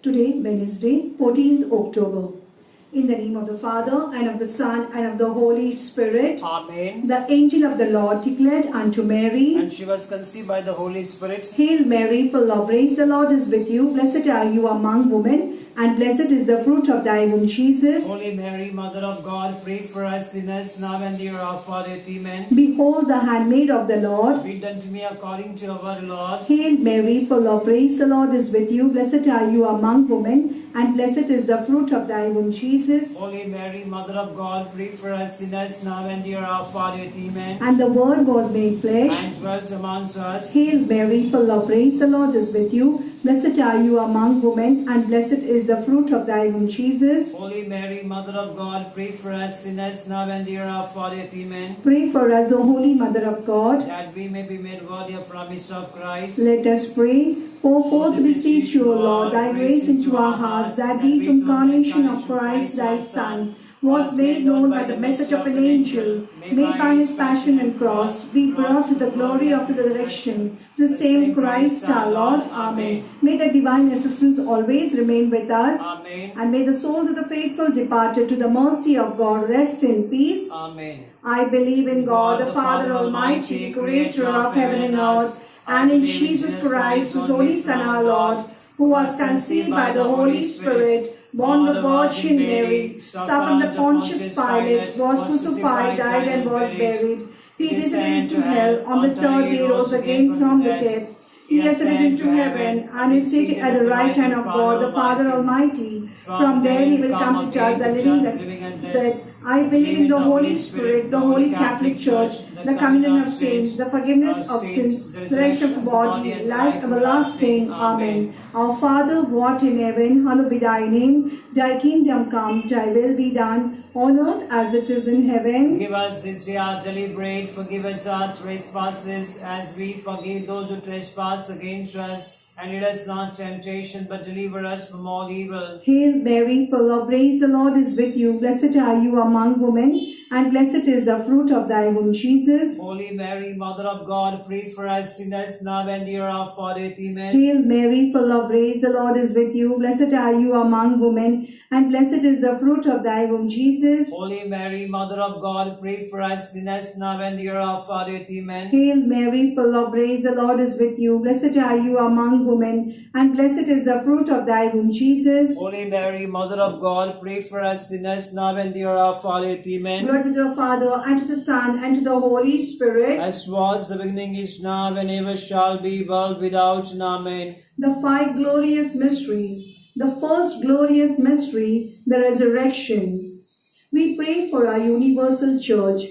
Today, Wednesday, 14th October. In the name of the Father, and of the Son, and of the Holy Spirit. Amen. The angel of the Lord declared unto Mary, And she was conceived by the Holy Spirit. Hail Mary, full of grace, the Lord is with you. Blessed are you among women, and blessed is the fruit of thy womb, Jesus. Holy Mary, Mother of God, pray for us sinners, now and the hour of our death. Amen. Behold the handmaid of the Lord. Be done to me according to our Lord. Hail Mary, full of grace, the Lord is with you. Blessed are you among women, and blessed is the fruit of thy womb, Jesus. Holy Mary, Mother of God, pray for us sinners, now and the hour of our death. Amen. And the Word was made flesh. And dwelt amongst us. Hail Mary, full of grace, the Lord is with you. Blessed are you among women, and blessed is the fruit of thy womb, Jesus. Holy Mary, Mother of God, pray for us sinners, now and the hour of our death. Amen. Pray for us, O Holy Mother of God. That we may be made worthy of promise of Christ. Let us pray. Pour forth, we beseech you, O Lord, thy grace into our hearts, that the incarnation of Christ thy Son was made known by the message of an angel, made by his passion and cross, be brought to the glory of his resurrection, the same Christ our Lord. Amen. May the divine assistance always remain with us. Amen. And may the souls of the faithful departed to the mercy of God rest in peace. Amen. I believe in God, the Father Almighty, creator of heaven and earth, and in Jesus Christ, whose only Son, our Lord, who was conceived by the Holy Spirit, born of the Virgin Mary, suffered under Pontius Pilate, was crucified, died, and was buried. He descended into hell. On the third day rose again from the dead. He ascended into heaven and is seated at the right hand of God, the Father Almighty. From there he will come to judge the living and the dead. I believe in the Holy Spirit, the Holy Catholic Church, the communion of saints, the forgiveness of sins, the resurrection of the body, life everlasting. Amen. Our Father, who art in heaven, hallowed be thy name. Thy kingdom come, thy will be done, on earth as it is in heaven. Give us this day our daily bread. Forgive us our trespasses, as we forgive those who trespass against us. And lead us not into temptation, but deliver us from all evil. Hail Mary, full of grace, the Lord is with you. Blessed are you among women, and blessed is the fruit of thy womb, Jesus. Holy Mary, Mother of God, pray for us sinners, now and the hour of our death. Amen. Hail Mary, full of grace, the Lord is with you. Blessed are you among women, and blessed is the fruit of thy womb, Jesus. Holy Mary, Mother of God, pray for us sinners, now and the hour of our death. Amen. Hail Mary, full of grace, the Lord is with you. Blessed are you among women, and blessed is the fruit of thy womb, Jesus. Holy Mary, Mother of God, pray for us sinners, now and the hour of our death. Amen. Glory to the Father, and to the Son, and to the Holy Spirit. As was the beginning, is now, and ever shall be, world without end. Amen. The five glorious mysteries. The first glorious mystery, the resurrection. We pray for our universal church.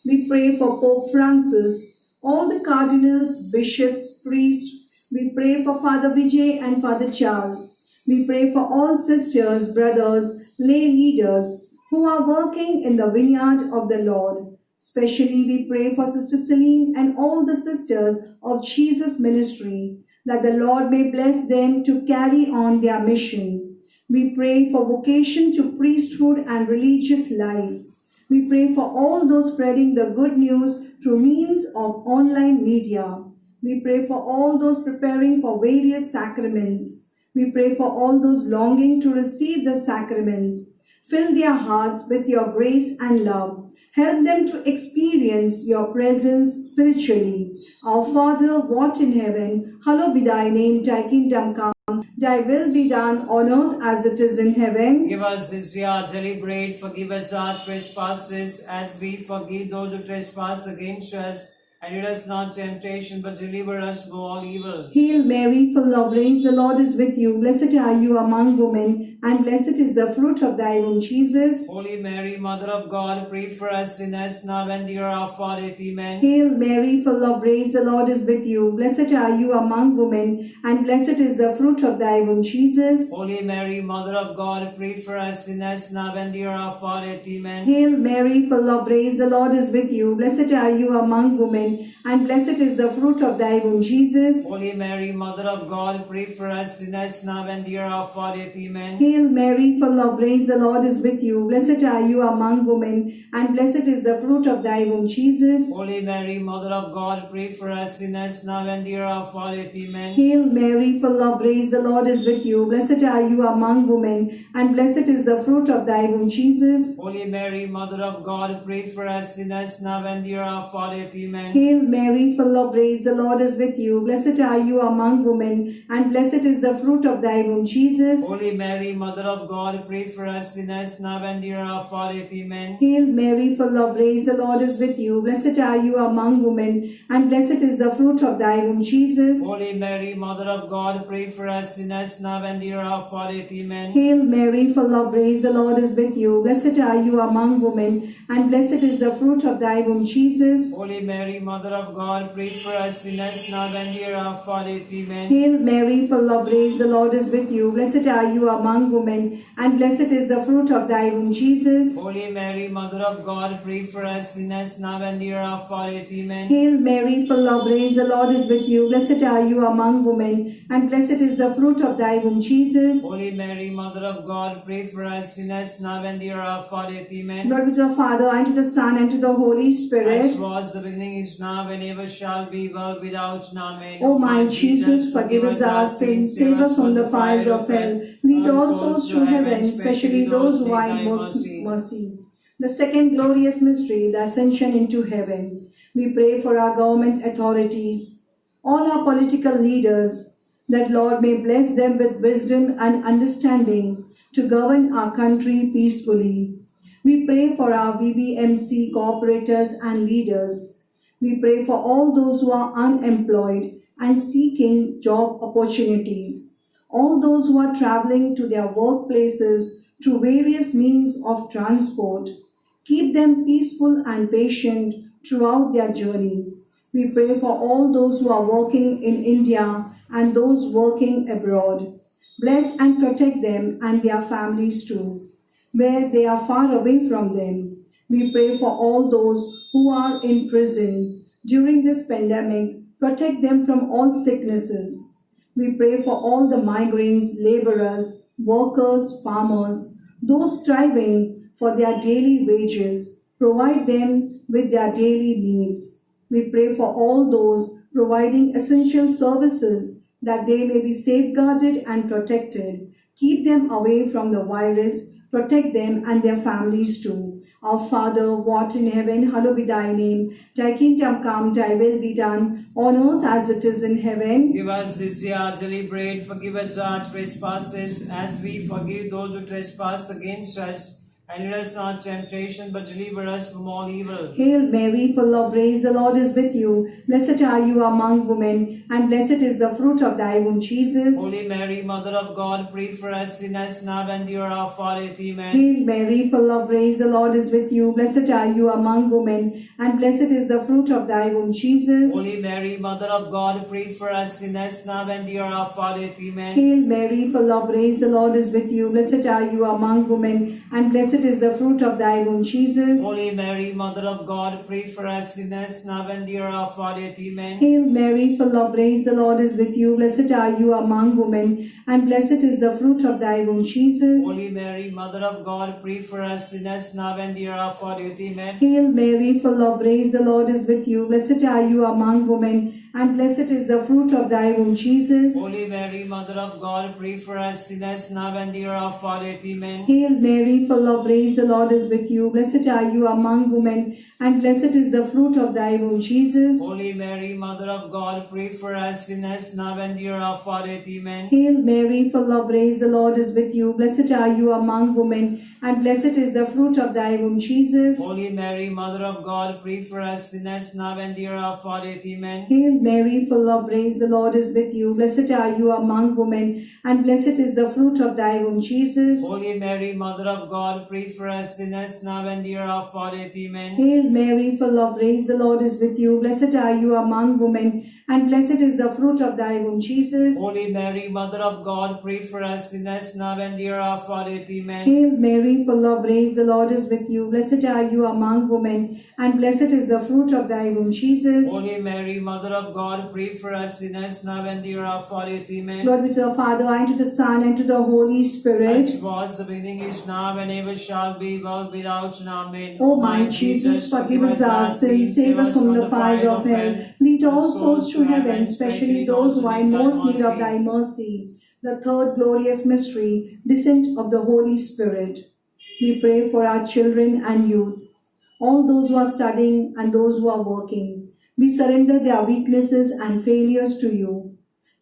We pray for Pope Francis, all the cardinals, bishops, priests. We pray for Father Vijay and Father Charles. We pray for all sisters, brothers, lay leaders who are working in the vineyard of the Lord. Especially we pray for Sister Celine and all the sisters of Jesus Ministry, that the Lord may bless them to carry on their mission. We pray for vocation to priesthood and religious life. We pray for all those spreading the good news through means of online media. We pray for all those preparing for various sacraments. We pray for all those longing to receive the sacraments. Fill their hearts with your grace and love. Help them to experience your presence spiritually. Our Father, who art in heaven, hallowed be thy name. Thy kingdom come. Thy will be done on earth as it is in heaven. Give us this day our daily bread. Forgive us our trespasses, as we forgive those who trespass against us. And lead us not into temptation, but deliver us from all evil. Hail Mary, full of grace, the Lord is with you. Blessed are you among women, and blessed is the fruit of thy womb, Jesus. Holy Mary, Mother of God, pray for us sinners, now and the hour of our death. Amen. Hail Mary, full of grace, the Lord is with you. Blessed are you among women, and blessed is the fruit of thy womb, Jesus. Holy Mary, Mother of God, pray for us sinners, now and the hour of our death. Amen. Hail Mary, full of grace, the Lord is with you. Blessed are you among women, women, and blessed is the fruit of thy womb, Jesus. Holy Mary, Mother of God, pray for us sinners now and the hour of our death. Amen. Hail Mary, full of grace, the Lord is with you. Blessed are you among women, and blessed is the fruit of thy womb, Jesus. Holy Mary, Mother of God, pray for us sinners now and the hour of our death. Amen. Hail Mary, full of grace, the Lord is with you. Blessed are you among women, and blessed is the fruit of thy womb, Jesus. Holy Mary, Mother of God, pray for us sinners now and the hour of our death. Amen. Hail Mary, full of grace, the Lord is with you. Blessed are you among women, and blessed is the fruit of thy womb, Jesus. Holy Mary, Mother of God, pray for us sinners now and the hour of our death. Amen. Hail Mary, full of grace, the Lord is with you. Blessed are you among women, and blessed is the fruit of thy womb, Jesus. Holy Mary, Mother of God, pray for us sinners now and the hour of our death. Amen. Hail Mary, full of grace, the Lord is with you. Blessed are you among women, and blessed is the fruit of thy womb, Jesus. Holy Mary, Mother of God, pray for us sinners now and the hour of our death. Amen. Hail Mary, full of grace, the Lord is with you. Blessed are you among women, and blessed is the fruit of thy womb, Jesus. Holy Mary, Mother of God, pray for us sinners now and the hour of our death. Amen. Hail Mary, full of grace, the Lord is with you. Blessed are you among women, and blessed is the fruit of thy womb, Jesus. Holy Mary, Mother of God, pray for us sinners now and the hour of our death. Amen. Glory to the Father, and to the Son, and to the Holy As Spirit. was the beginning, is now, and ever shall be, world without end. Amen. O my Jesus, forgive us our sins, save us from the fire of hell. Lead all souls to heaven, especially those who are in most mercy. The second glorious mystery, the ascension into heaven. We pray for our government authorities, all our political leaders, that Lord may bless them with wisdom and understanding to govern our country peacefully. We pray for our BBMC cooperators and leaders. We pray for all those who are unemployed and seeking job opportunities, all those who are traveling to their workplaces through various means of transport. Keep them peaceful and patient throughout their journey. We pray for all those who are working in India and those working abroad. Bless and protect them and their families too, where they are far away from them. We pray for all those who are in prison during this pandemic. Protect them from all sicknesses. We pray for all the migrants, laborers, workers, farmers, those striving for their daily wages. Provide them with their daily needs. We pray for all those providing essential services, that they may be safeguarded and protected. Keep them away from the virus. Protect them and their families too. Our Father, who art in heaven, hallowed be thy name. Thy kingdom come, thy will be done, on earth as it is in heaven. Give us this day our daily bread. Forgive us our trespasses, as we forgive those who trespass against us. And lead us not into temptation, but deliver us from all evil. Hail Mary, full of grace, the Lord is with you. Blessed are you among women, and blessed is the fruit of thy womb, Jesus. Holy Mary, Mother of God, pray for us sinners now and the hour of our death. Amen. Hail Mary, full of grace, the Lord is with you. Blessed are you among women, and blessed is the fruit of thy womb, Jesus. Holy Mary, Mother of God, pray for us sinners now and the hour of our death. Amen. Hail Mary, full of grace, the Lord is with you. Blessed are you among women, and blessed is the fruit of thy womb, Jesus. Holy Mary, Mother of God, pray for us sinners now and the hour of our death. Amen. Hail Mary, full of grace, the Lord is with you. Blessed are you among women, and blessed is the fruit of thy womb, Jesus. Holy Mary, Mother of God, pray for us sinners now and the hour of our death. Amen. Hail Mary, full of grace, the Lord is with you. Blessed are you among women, and blessed is the fruit of thy womb, Jesus. Holy Mary, Mother of God, pray for us sinners now and the hour of our death. Amen. Hail Mary, full of grace, the Lord is with you. Blessed are you among women, and blessed is the fruit of thy womb, Jesus. Holy Mary, Mother of God, pray for us sinners now and the hour of our death. Amen. Hail Mary, full of grace, the Lord is with you. Blessed are you among women, and blessed is the fruit of thy womb, Jesus. Holy Mary, Mother of God, pray for us sinners now and the hour of our death. Amen. Hail Mary, full of grace, the Lord is with you. Blessed are you among women, and blessed is the fruit of thy womb, Jesus. Holy Mary, Mother of God, pray for us sinners now and the hour of our death. Amen. Hail Mary, full of grace, the Lord is with you. Blessed are you among women, and blessed is the fruit of thy womb, Jesus. Holy Mary, Mother of God, pray for us sinners now and the hour of our death. Amen. Hail Mary, full of grace, the Lord is with you. Blessed are you among women, and blessed is the fruit of thy womb, Jesus. Holy Mary, Mother of God, pray for us sinners now and the hour of our death. Amen. Glory be to the Father, and to the Son, and to the Holy Spirit. As was the beginning, is now, and ever shall be, world without end. Amen. O my Jesus, forgive us our sins, save us from the fires of hell. Lead all souls to heaven, especially those who are in most need of thy mercy. The third glorious mystery, descent of the Holy Spirit. We pray for our children and youth, all those who are studying and those who are working. We surrender their weaknesses and failures to you.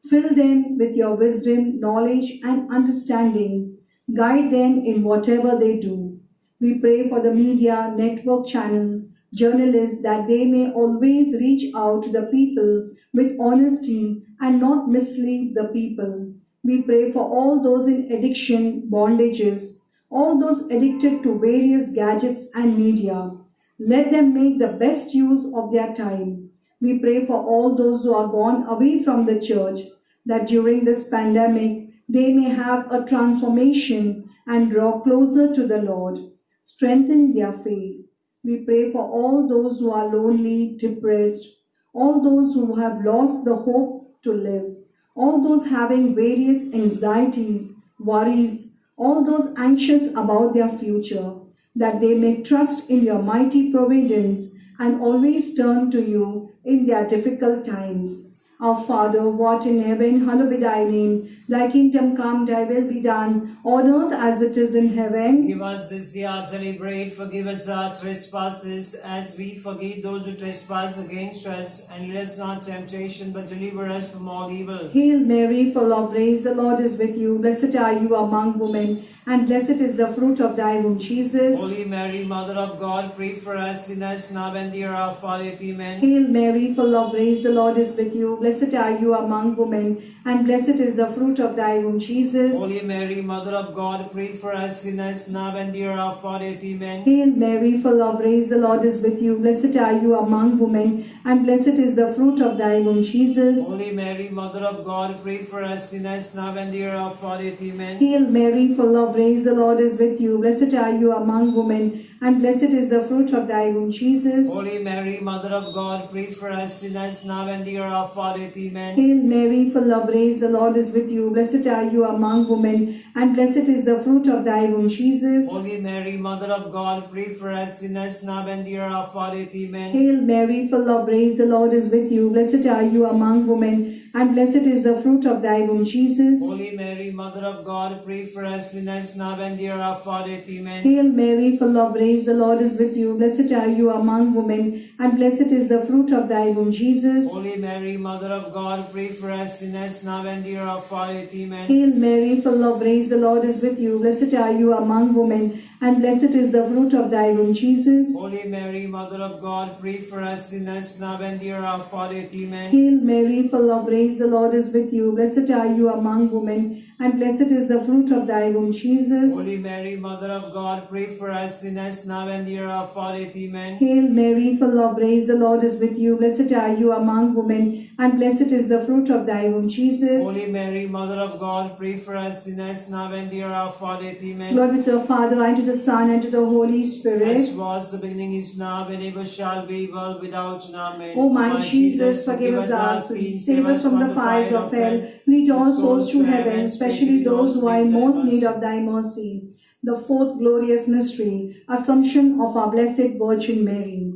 Fill them with your wisdom, knowledge, and understanding. Guide them in whatever they do. We pray for the media, network channels, journalists, that they may always reach out to the people with honesty and not mislead the people. We pray for all those in addiction, bondages, all those addicted to various gadgets and media. Let them make the best use of their time. We pray for all those who are gone away from the church, that during this pandemic they may have a transformation and draw closer to the Lord. Strengthen their faith. We pray for all those who are lonely, depressed, all those who have lost the hope to live, all those having various anxieties, worries, all those anxious about their future, that they may trust in your mighty providence and always turn to you in their difficult times. Our Father, who art in heaven, hallowed be thy name. Thy kingdom come, thy will be done, on earth as it is in heaven. Give us this day our daily bread, forgive us our trespasses, as we forgive those who trespass against us, and lead us not into temptation, but deliver us from all evil. Hail Mary, full of grace, the Lord is with you. Blessed are you among women, and blessed is the fruit of thy womb, Jesus. Holy Mary, Mother of God, pray for us sinners now and the hour of our death. Amen. Hail Mary, full of grace, the Lord is with you. Blessed are you among women, and blessed is the fruit of thy womb, Jesus. Holy Mary, Mother of God, pray for us sinners now and the hour of our death. Amen. Hail Mary, full of grace, the Lord is with you. Blessed are you among women, and blessed is the fruit of thy womb, Jesus. Holy Mary, Mother of God, pray for us sinners now and the hour of our death. Amen. Hail Mary, full of grace, the Lord is with you. Blessed are you among women, and blessed is the fruit of thy womb, Jesus. Holy Mary, Mother of God, pray for us sinners now and the hour of our death. Amen. Hail Mary, full of grace, the Lord is with you. Blessed are you among women, and blessed is the fruit of thy womb, Jesus. Holy Mary, Mother of God, pray for us sinners now and the hour of our death. Amen. Hail Mary, full of grace, the Lord is with you. Blessed are you among women, and blessed is the fruit of thy womb, Jesus. Holy Mary, Mother of God, pray for us sinners now and the hour of our death. Amen. Hail Mary, full of grace, the Lord is with you. Blessed are you among women, and blessed is the fruit of thy womb, Jesus. Holy Mary, Mother of God, pray for us sinners now and the hour of our death. Amen. Hail Mary, full of grace, the Lord is with you. Blessed are you among women, and blessed is the fruit of thy womb, Jesus. Holy Mary, Mother of God, pray for us sinners now and the hour of our death. Amen. Hail Mary, full of grace, the Lord is with you. Blessed are you among women, and blessed is the fruit of thy womb, Jesus. Holy Mary, Mother of God, pray for us sinners now and the hour of our death. Amen. Hail Mary, full of grace, the Lord is with you. Blessed are you among women, and blessed is the fruit of thy womb, Jesus. Holy Mary, Mother of God, pray for us sinners now and the hour of our death. Amen. Glory be to the Father, and to the Son, and to the Holy As Spirit. was the beginning, is now, and ever shall be, world without end. Amen. O my Jesus, forgive us our sins, save us from the fires of hell. Lead all souls to heaven, especially those who are in most need of thy mercy. The fourth glorious mystery, Assumption of our Blessed Virgin Mary.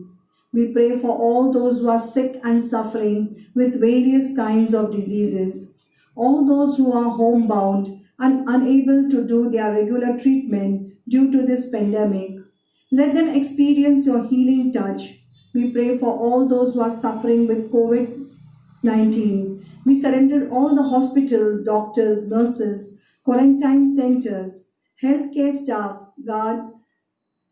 We pray for all those who are sick and suffering with various kinds of diseases, all those who are homebound and unable to do their regular treatment due to this pandemic. Let them experience your healing touch. We pray for all those who are suffering with COVID-19. We surrender all the hospitals, doctors, nurses, quarantine centers, healthcare staff, guard,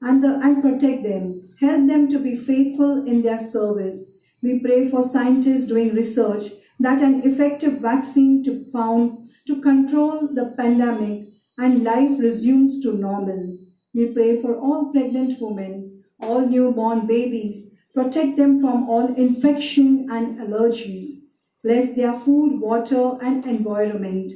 and protect them. Help them to be faithful in their service. We pray for scientists doing research that an effective vaccine to found to control the pandemic and life resumes to normal. We pray for all pregnant women, all newborn babies. Protect them from all infection and allergies. Bless their food, water, and environment.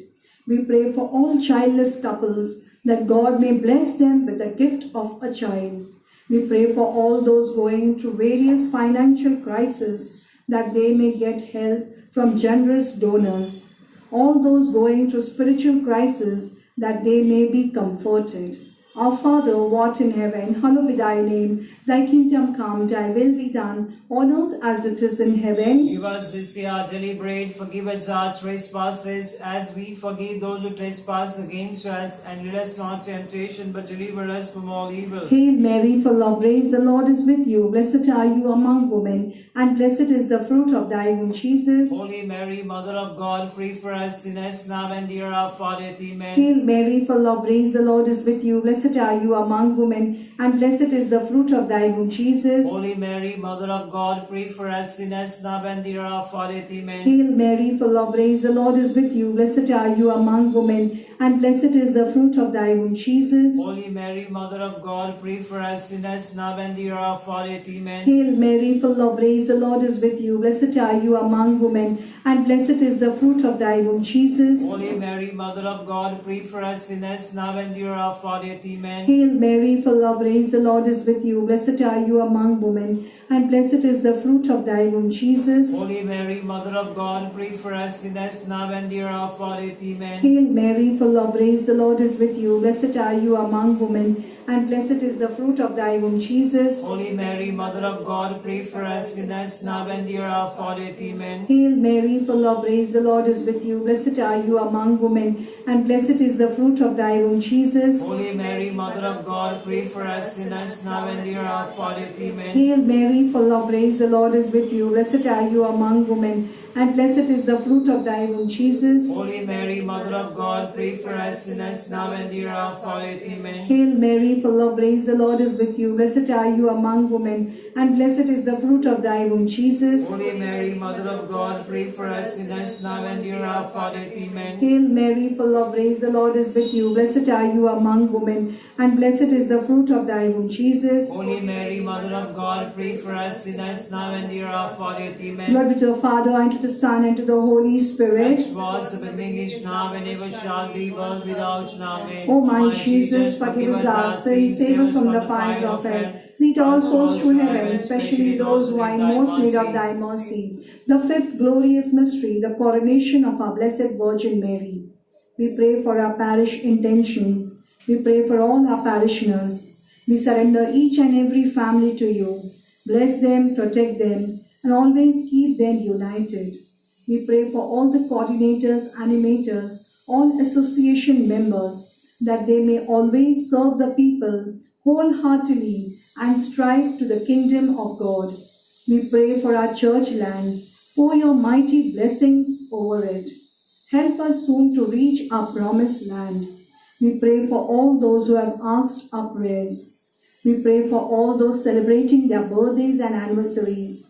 We pray for all childless couples that God may bless them with the gift of a child. We pray for all those going through various financial crises that they may get help from generous donors. All those going through spiritual crisis that they may be comforted. Our Father, who art in heaven, hallowed be thy name. Thy kingdom come, thy will be done, on earth as it is in heaven. Give us this day our daily bread, forgive us our trespasses, as we forgive those who trespass against us, and lead us not into temptation, but deliver us from all evil. Hail Mary, full of grace, the Lord is with you. Blessed are you among women, and blessed is the fruit of thy womb, Jesus. Holy Mary, Mother of God, pray for us sinners, now and the hour of our death. Amen. Hail Mary, full of grace, the Lord is with you. Blessed are you among women, and blessed is the fruit of thy womb, Jesus. Holy Mary, Mother of God, pray for us sinners, now and the hour of our death. Amen. Hail Mary, full of grace, the Lord is with you. Blessed are you among women, and blessed is the fruit of thy womb, Jesus. Holy Mary, Mother of God, pray for us sinners, now and the hour of our death. Amen. Hail Mary, full of grace, the Lord is with you. Blessed are you among women, and blessed is the fruit of thy womb, Jesus. Holy Mary, Mother of God, pray for us sinners, now and the hour of our death. Amen. Hail Mary, full of grace, the Lord is with you. Blessed are you among women, and blessed is the fruit of thy womb, Jesus. Holy Mary, Mother of God, pray for us sinners, now and the hour of our death. Amen. Hail Mary, full of grace, the Lord is with you. Blessed are you among women, and blessed is the fruit of thy womb, Jesus. Holy Mary, Mother of God, pray for us sinners, now and the hour of our death. Amen. Hail Mary, full of grace, the Lord is with you. Blessed are you among women, and blessed is the fruit of thy womb, Jesus. Holy Mary, Mother of God, pray for us sinners, now and the hour of our death. Amen. Hail Mary, full of grace, the Lord is with you. Blessed are you among women, and blessed is the fruit of thy womb, Jesus. Holy Mary, Mother of God, pray for us sinners, now and the hour of our death. Amen. Hail Mary, full of grace, the Lord is with you. Blessed are you among women, and blessed is the fruit of thy womb, Jesus. Holy Mary, Mother of God, pray for us sinners, now and the hour of our death. Amen. Hail Mary, full of grace, the Lord is with you. Blessed are you among women, and blessed is the fruit of thy womb, Jesus. Holy Mary, Mother of God, pray for us sinners, now and the hour of our death. Amen. Glory be to the Father, and to the Son, and to the Holy Spirit. As was the beginning, is now, and ever shall be, world without end. Amen. O my Jesus, forgive us our sins, save us from the fire of hell. Lead all souls to heaven, especially those who are in most need of thy mercy. The fifth glorious mystery, the coronation of our Blessed Virgin Mary. We pray for our parish intention. We pray for all our parishioners. We surrender each and every family to you. Bless them, protect them, and always keep them united. We pray for all the coordinators, animators, all association members, that they may always serve the people wholeheartedly and strive to the kingdom of God. We pray for our church land, pour your mighty blessings over it. Help us soon to reach our promised land. We pray for all those who have asked our prayers. We pray for all those celebrating their birthdays and anniversaries.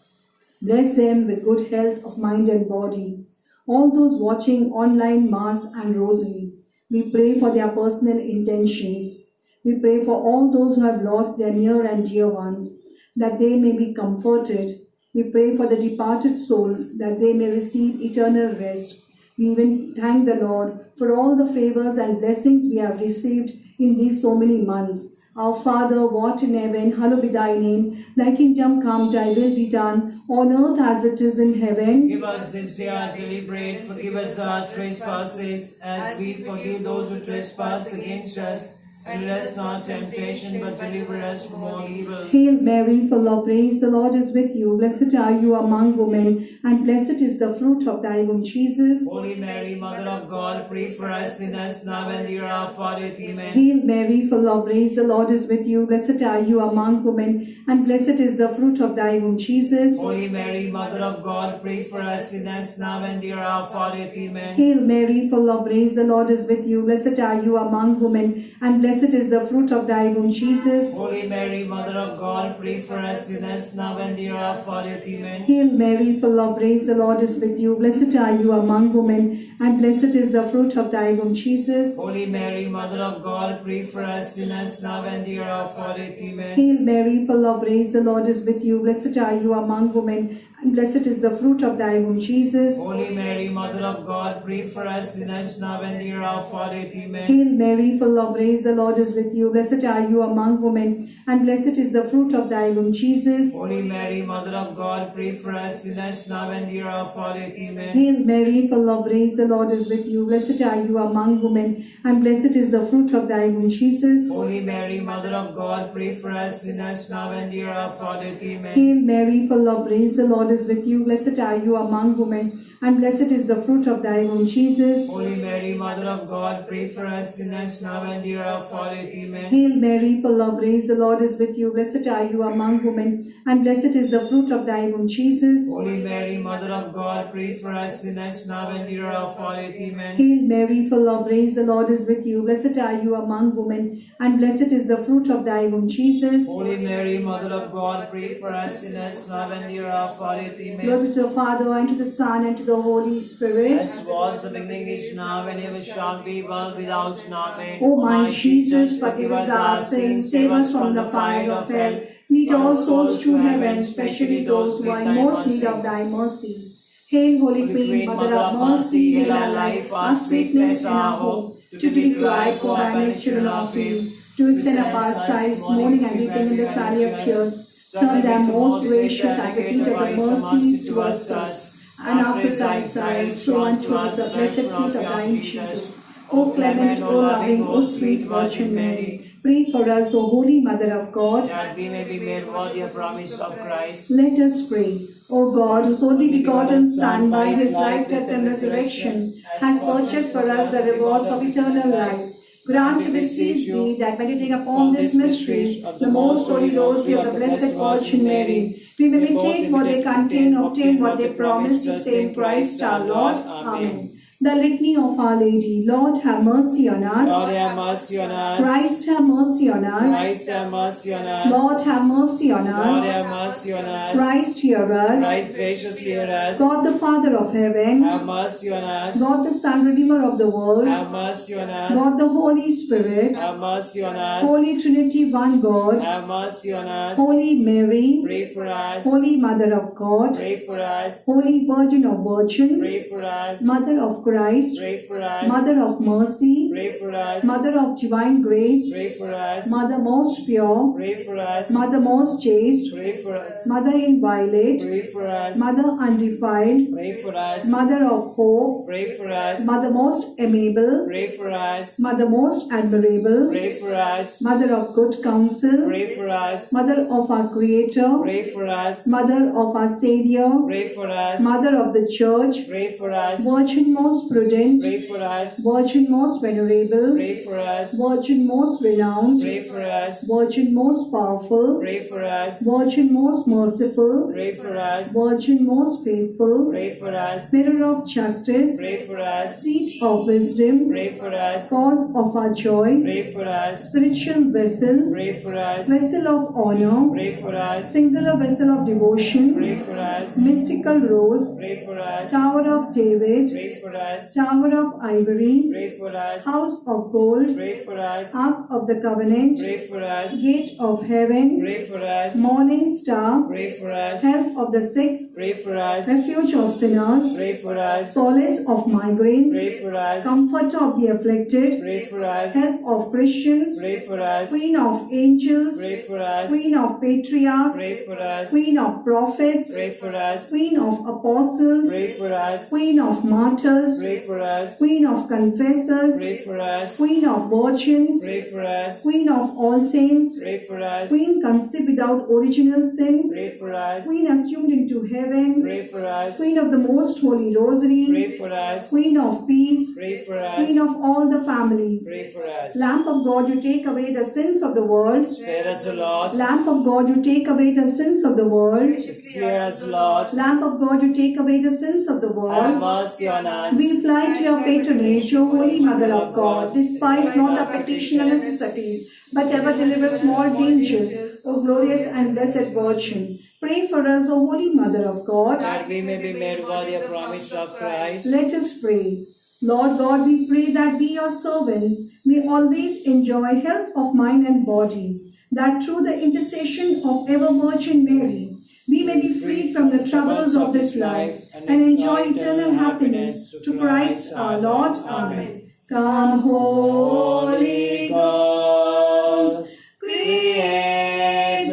Bless them with good health of mind and body. All those watching online Mass and Rosary, we pray for their personal intentions. We pray for all those who have lost their near and dear ones, that they may be comforted. We pray for the departed souls, that they may receive eternal rest. We even thank the Lord for all the favors and blessings we have received in these so many months. Our Father, who art in heaven, hallowed be thy name. Thy kingdom come, thy will be done, on earth as it is in heaven. Give us this day our daily bread. Forgive us our trespasses, as we forgive those who trespass against us. And lead us not into temptation, but deliver us from all evil. Hail Mary, full of grace, the Lord is with you. Blessed are you among women, and blessed is the fruit of thy womb, Jesus. Holy Mary, Mother of God, pray for us sinners, now and the hour of our death. Amen. Hail Mary, full of grace, the Lord is with you. Blessed are you among women, and blessed is the fruit of thy womb, Jesus. Holy Mary, Mother of God, pray for us sinners, now and the hour of our death. Amen. Hail Mary, full of grace, the Lord is with you. Blessed are you among women, and blessed is the fruit of thy womb, Jesus. Holy Mary, Mother of God, pray for us sinners, now and the hour of our death. Amen. Hail Mary, full of of grace, the Lord is with you. Blessed are you among women, and blessed is the fruit of thy womb, Jesus. Holy Mary, Mother of God, pray for us sinners now and at the hour of our death. Amen. Hail Mary, full of grace, the Lord is with you. Blessed are you among women, and blessed is the fruit of thy womb, Jesus. Holy Mary, Mother of God, pray for us sinners now and at the hour of our death. Amen. Hail Mary, full of grace, the Lord is with you. Blessed are you among women, and blessed is the fruit of thy womb, Jesus. Holy Mary, Mother of God, pray for us sinners now and at the hour of our death. Amen. Hail Mary, full of grace, the Lord is with you. Blessed are you among women, and blessed is the fruit of thy womb, Jesus. Holy Mary, Mother of God, pray for us sinners now and at the hour of our death. Amen. Hail Mary, full of grace, the Lord is with you. Blessed are you among women, and blessed is the fruit of thy womb, Jesus. Holy Mary, Mother of God, pray for us sinners now and at the hour of our death. Amen. Hail Mary, full of grace, the Lord is with you. Blessed are you among women, and blessed is the fruit of thy womb, Jesus. Holy Mary, Mother of God, pray for us sinners now and at the hour of our death. Amen. Hail Mary, full of grace, the Lord is with you. Blessed are you among women, and blessed is the fruit of thy womb, Jesus. Holy Mary, Mother of God, pray for us sinners now and at the hour of our death. Amen. Glory to the Father, and to the Son, and to the Holy Spirit. As was the beginning, is now, and ever shall be, world without end. Amen. O my Jesus, forgive us our sins, save us from the fire of hell. Lead all souls to heaven, especially those who are in most need of thy mercy. Hail, Holy Queen, Mother of Mercy, hail our life, our sweetness, and our hope. To thee do I go, and the children of Eve. To extend up our sighs, mourning and weeping in this valley of tears. Turn thy most gracious advocate of the mercy towards us, and after thy exile, show unto us the blessed fruit of thine, Jesus. O clement, O loving, O sweet Virgin Mary, pray for us, O Holy Mother of God, that we may be made worthy of the promise of Christ. Let us pray. O God, whose only begotten Son, by his life, death, and resurrection, has purchased for us the rewards of eternal life, grant, we beseech thee, that meditating upon these mysteries, the most holy rosary of the Blessed Virgin Mary, we may imitate what they contain, obtain what they promise, to save Christ our Lord. Amen. The Litany of Our Lady. Lord, have mercy on us. Lord, have mercy on us. Christ, have mercy on us. Christ, have mercy on us. Lord, have mercy on Lord, us. have mercy on us. Christ, hear us. Christ, graciously hear us. God, the Father of heaven. Have mercy on us. God, the Son, Redeemer of the world. Have mercy on us. God, the Holy Spirit. Have mercy on us. Holy Trinity, one God. Have mercy on us. Holy Mary. Pray for us. Holy Mother of God. Pray for us. Holy Virgin of Virgins. Pray for us. Mother of Christ. Pray for us. Mother of mercy. Pray for us. Mother of divine grace. Pray for us. Mother most pure. Pray for us. Mother most chaste. Pray for us. Mother inviolate. Pray for us. Mother undefiled. Pray for us. Mother of hope. Pray for us. Mother most amiable. Pray for us. Mother most admirable. Pray for us. Mother of good counsel. Pray for us. Mother of our Creator. Pray for us. Mother of our Savior. Pray for us. Mother of the Church. Pray for us. Virgin most prudent. Pray for us. Virgin most venerable. Pray for us. Virgin most renowned. Pray for us. Virgin most powerful. Pray for us. Virgin most merciful. Pray for us. Virgin most faithful. Pray for us. Mirror of justice. Pray for us. Seat of wisdom. Pray for us. Cause of our joy. Pray for us. Spiritual vessel. Pray for us. Vessel of honor. Pray for us. Singular vessel of devotion. Pray for us. Mystical rose. Pray for us. Tower of David. Pray for us. Tower of ivory. Pray for us. House of gold. Pray for us. Ark of the covenant. Pray for us. Gate of heaven. Pray for us. Morning star. Pray for us. Help of the sick. Pray for us. Refuge of sinners. Pray for us. Solace of migrants. Pray for us. Comforter of the afflicted. Pray for us. Help of Christians. Pray for us. Queen of angels. Pray for us. Queen of patriarchs. Pray for us. Queen of prophets. Pray for us. Queen of apostles. Pray for us. Queen of martyrs. Pray for us. Queen of confessors. Pray for us. Queen of virgins. Pray for us. Queen of all saints. Pray for us. Queen conceived without original sin. Pray for us. Queen assumed into heaven. Pray for us. Queen of the most holy rosary. Pray for us. Queen of peace. Pray for us. Queen of all the families. Pray for us. Lamp of God, you take away the sins of the world. Spare us, O Lord. Lamp of God, you take away the sins of the world. Spare us, O Lord. Lamp of God, you take away the sins of the Have world. mercy on us. We fly to your patronage, O Holy Mother of God. Despise not our petition and necessities, but ever deliver small dangers, O glorious and blessed Virgin. Pray for us, O Holy Mother of God. that we may be made worthy of the promise of Christ. Let us pray. Lord God, we pray that we, your servants, may always enjoy health of mind and body, that through the intercession of ever Virgin Mary, we may be freed from the troubles of this life and enjoy eternal happiness through Christ our Lord. Amen. Come, Holy Ghost, Creator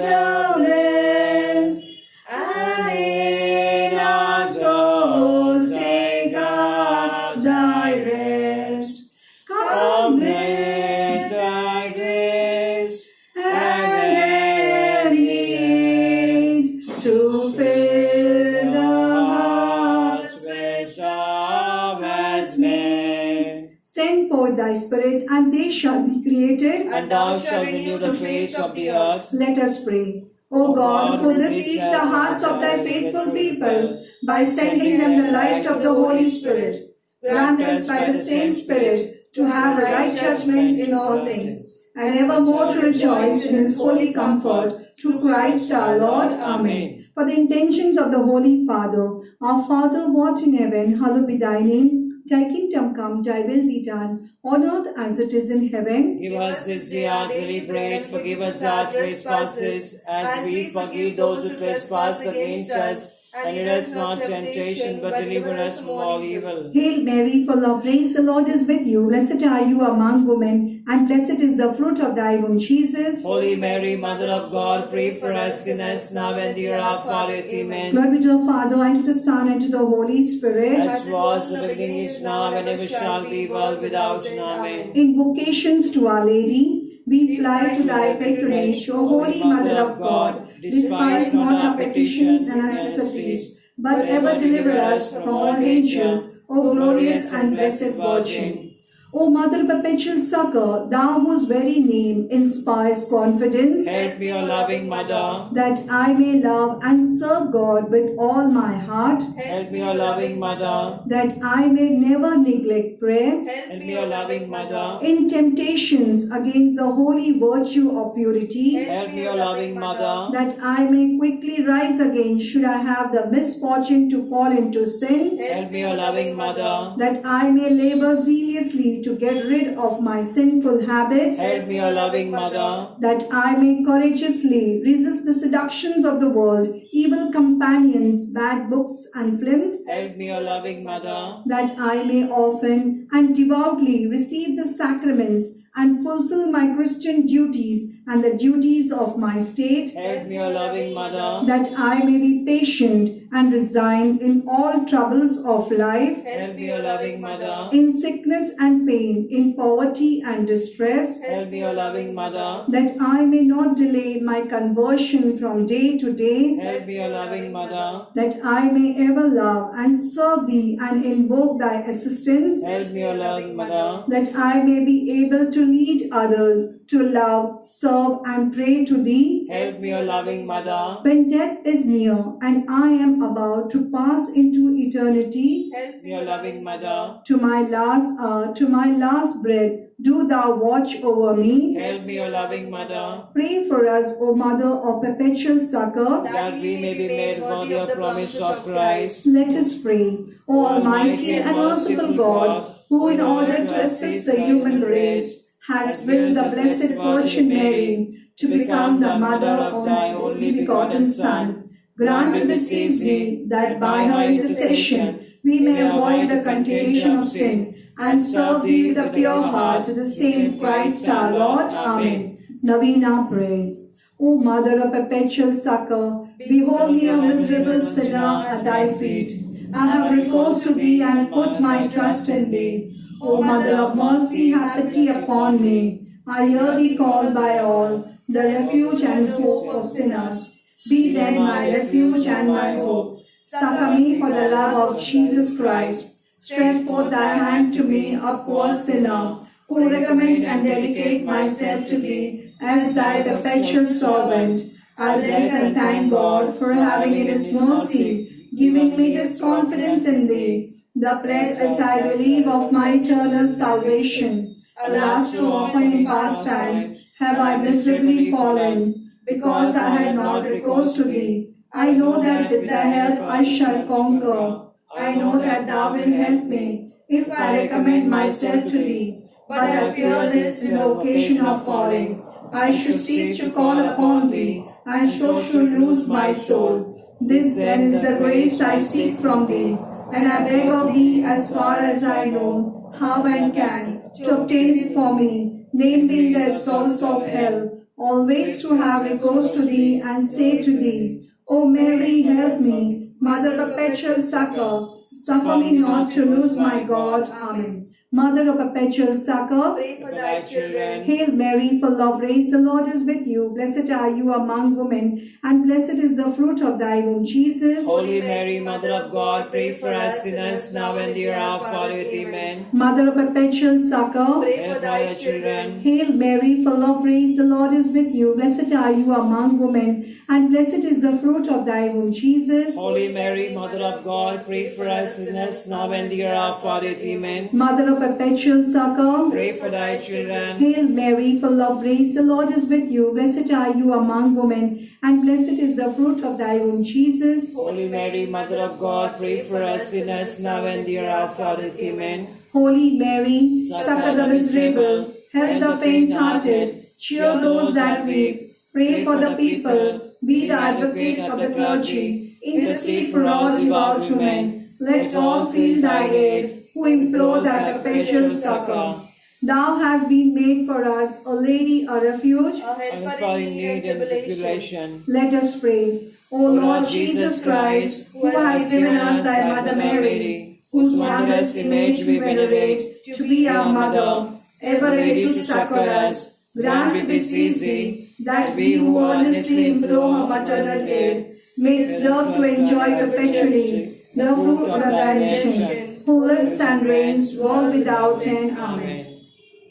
bless, and in our souls take up thy rest. Come with thy grace and aid to fill the hearts which thou hast made. Send forth thy Spirit, and they shall be created, And thou shalt renew the face of the earth. Let us pray. O God, who receives the hearts of thy faithful people by sending them the light of the Holy Spirit, grant us by the same Spirit to have a right judgment in all things, and evermore to rejoice in his holy comfort, through Christ our Lord. Amen. For the intentions of the Holy Father, our Father who art in heaven, hallowed be thy name. Thy kingdom come, thy will be done, on earth as it is in heaven. Give us this day our daily bread. Forgive us our trespasses, as we forgive those who trespass against us. And lead us not into temptation, but deliver us from all evil. Hail Mary, full of grace, the Lord is with you. Blessed are you among women, and blessed is the fruit of thy womb, Jesus. Holy Mary, Mother of God, pray for us sinners, now and the hour of our death. Amen. Glory be to the Father, and to the Son, and to the Holy Spirit. As was in the beginning, is now, and ever shall be, world without end. Amen. Invocations to Our Lady, we fly to thy patronage, O Holy Mother of God. Despise not our petitions and our necessities, but ever deliver us from all dangers, O glorious and blessed Virgin. O Mother perpetual succor, thou whose very name inspires confidence, Help me, O loving Mother. that I may love and serve God with all my heart, Help me, O loving Mother. that I may never neglect prayer Help me, O loving Mother. in temptations against the holy virtue of purity, Help me, O loving Mother. that I may quickly rise again should I have the misfortune to fall into sin, Help me, O loving Mother. that I may labor zealously to get rid of my sinful habits, Help me, O loving Mother. that I may courageously resist the seductions of the world, evil companions, bad books and films, Help me, O loving Mother. that I may often and devoutly receive the sacraments and fulfill my Christian duties and the duties of my state, Help me, O loving Mother. that I may be patient and resigned in all troubles of life, Help me, O loving Mother. in sickness and pain, in poverty and distress, Help me, O loving Mother. that I may not delay my conversion from day to day, Help me, O loving Mother. that I may ever love and serve thee and invoke thy assistance, Help me, O loving Mother. that I may be able to lead others to love, serve, and pray to thee. Help me, O loving Mother. When death is near and I am about to pass into eternity, Help me, O loving Mother. to my last hour, to my last breath, do thou watch over me. Help me, O loving Mother. Pray for us, O Mother of perpetual succor. That we may be made worthy of the promise of Christ. Let us pray. O Almighty and merciful God, who in order to assist the human race has willed the Blessed Virgin Mary to become the mother of thy only begotten Son, grant, we beseech thee, that by her intercession we may avoid the contagion of sin and serve thee with a pure heart to the same Christ our Lord. Amen. Novena praise. O Mother of perpetual succor, behold me a miserable sinner at thy feet. I have recourse to thee and put my trust in thee. O Mother of mercy, have pity upon me. I hear thee called by all, the refuge and hope of sinners. Be then my refuge and my hope. Succor me for the love of Jesus Christ. Stretch forth thy hand to me, a poor sinner, who recommend and dedicate myself to thee as thy perpetual servant. I bless and thank God for having in his mercy given me this confidence in thee, the pledge as I believe of my eternal salvation. Alas, too often in past times have I miserably fallen, because I had not recourse to thee. I know that with thy help I shall conquer. I know that thou wilt help me if I recommend myself to thee. But I fear lest in the occasion of falling I should cease to call upon thee, and so should lose my soul. This then is the grace I seek from thee, and I beg of thee as far as I know how and can to obtain it for me, namely in the assaults of hell, always to have recourse to thee and say to thee, O Mary, help me, Mother of perpetual succor, suffer me not to lose my God. Amen. Mother of perpetual succor, Pray for thy children. Hail Mary, full of grace, the Lord is with you. Blessed are you among women, and blessed is the fruit of thy womb, Jesus. Holy Mary, Mother of God, pray for us sinners now and the hour of our death. Amen. Mother of perpetual succor, Pray for thy children. Hail Mary, full of grace, the Lord is with you. Blessed are you among women, and blessed is the fruit of thy womb, Jesus. Holy Mary, Mother of God, pray for us sinners now and the hour of our death. Amen. Mother of perpetual succor, Pray for thy children. Hail Mary, full of grace, the Lord is with you. Blessed are you among women, and blessed is the fruit of thy womb, Jesus. Holy Mary, Mother of God, pray for us sinners now and the hour of our death. Amen. Holy Mary, succor the miserable, help the faint-hearted, cheer those that weep, pray for the people, be the advocate of the clergy, intercede for all devout women. Let all feel thy aid, who implore thy perpetual succor. Thou hast been made for us, O Lady, a refuge. A helper in need and tribulation. Let us pray. O Lord Jesus Christ, who hast given us thy Mother Mary, whose wondrous image we venerate, to be our Mother, ever ready to succor us, grant, we beseech thee, that we who earnestly implore her maternal aid may deserve to enjoy perpetually the fruit of thy nation, who lives and reigns world without end. Amen.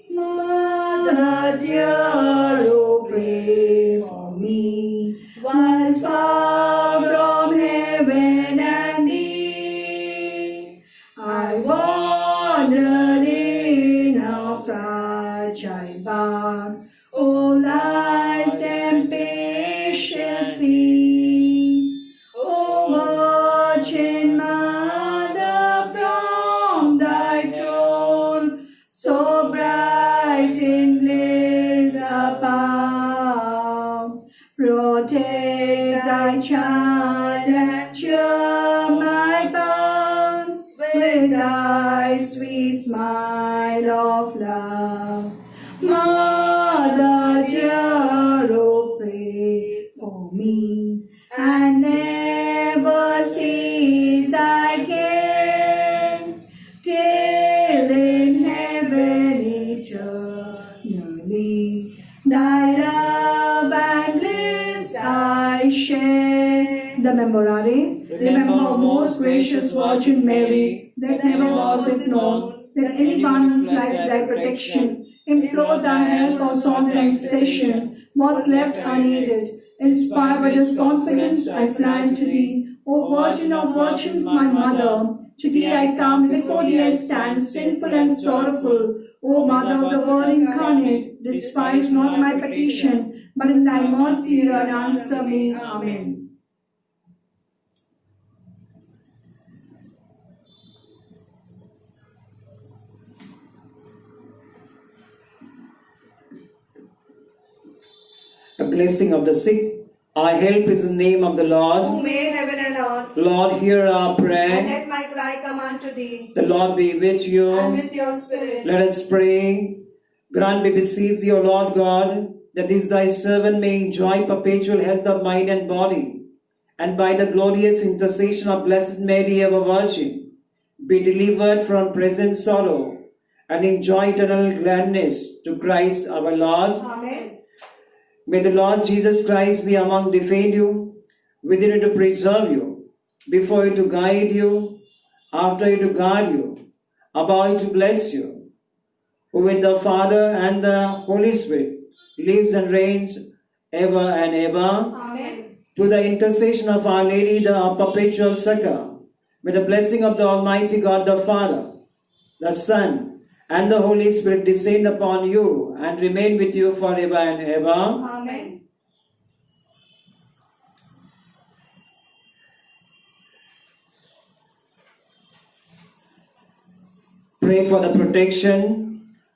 Mother dear, oh pray for me, while far from heaven and thee, I wander in a fragile bark, O life's tempestuous sea. O Virgin Mother, from thy throne, so bright in bliss above, protect thy child and cheer my bound with thy sweet smile of love. Mother dear, oh pray for me, and never cease I can, till in heaven eternally thy love and bliss I share. The Memorare. Remember, most gracious Virgin Mary, that never was it known that anyone who fled thy protection, implored thy help or sought thy intercession, was left unaided. Inspired by this confidence, I fly to thee, O Virgin of Virgins, my Mother. To thee I come, before thee I stand, sinful and sorrowful. O Mother of the Word incarnate, despise not my petition, but in thy mercy hear and answer me. Amen. A blessing of the sick. Our help is in the name of the Lord. Who made heaven and earth, Lord, hear our and prayer. let my cry come unto thee, The Lord be with you. and with your spirit. Let us pray. Grant, we beseech thee, O Lord God, that this thy servant may enjoy perpetual health of mind and body, and by the glorious intercession of Blessed Mary, ever Virgin, be delivered from present sorrow, and enjoy eternal gladness to Christ our Lord. Amen. May the Lord Jesus Christ be among defend you, within you to preserve you, before you to guide you, after you to guard you, above you to bless you, who with the Father and the Holy Spirit lives and reigns ever and ever. Amen. To the intercession of Our Lady, the perpetual succor, may the blessing of the Almighty God the Father, the Son, and the Holy Spirit descend upon you and remain with you forever and ever. Amen. pray for the protection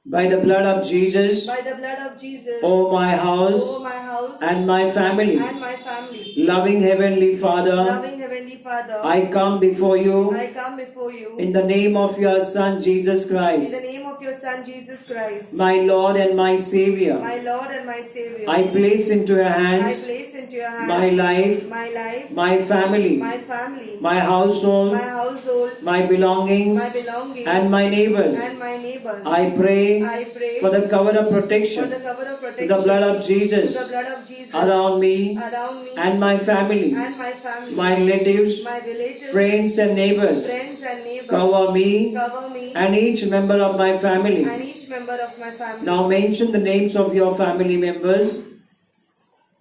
by the blood of Jesus by the blood of Jesus, over my house over my house and my family. and my family. Loving Heavenly Father, Loving Heavenly Father, I come before you I come before you in the name of your Son Jesus in the Christ, name of your Son Jesus Christ, my Lord and my Savior. my Lord and my Savior. I place into your I hands place into your hands my life, my life, my family, my family, my household, my household, my belongings, my belongings, and my neighbors. and my neighbors. I pray I pray for the cover of for protection, the cover of to protection, the blood of to Jesus the blood of Jesus around me around me and my family, and my family, my relatives, my relatives, friends, and neighbors. friends and neighbors. Cover me Cover me and each member of my family. and each member of my family. Now mention the names of your family members,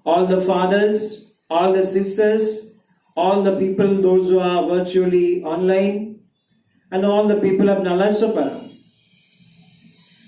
all the fathers, all the sisters, all the people, those who are virtually online, and all the people of Nalasopara.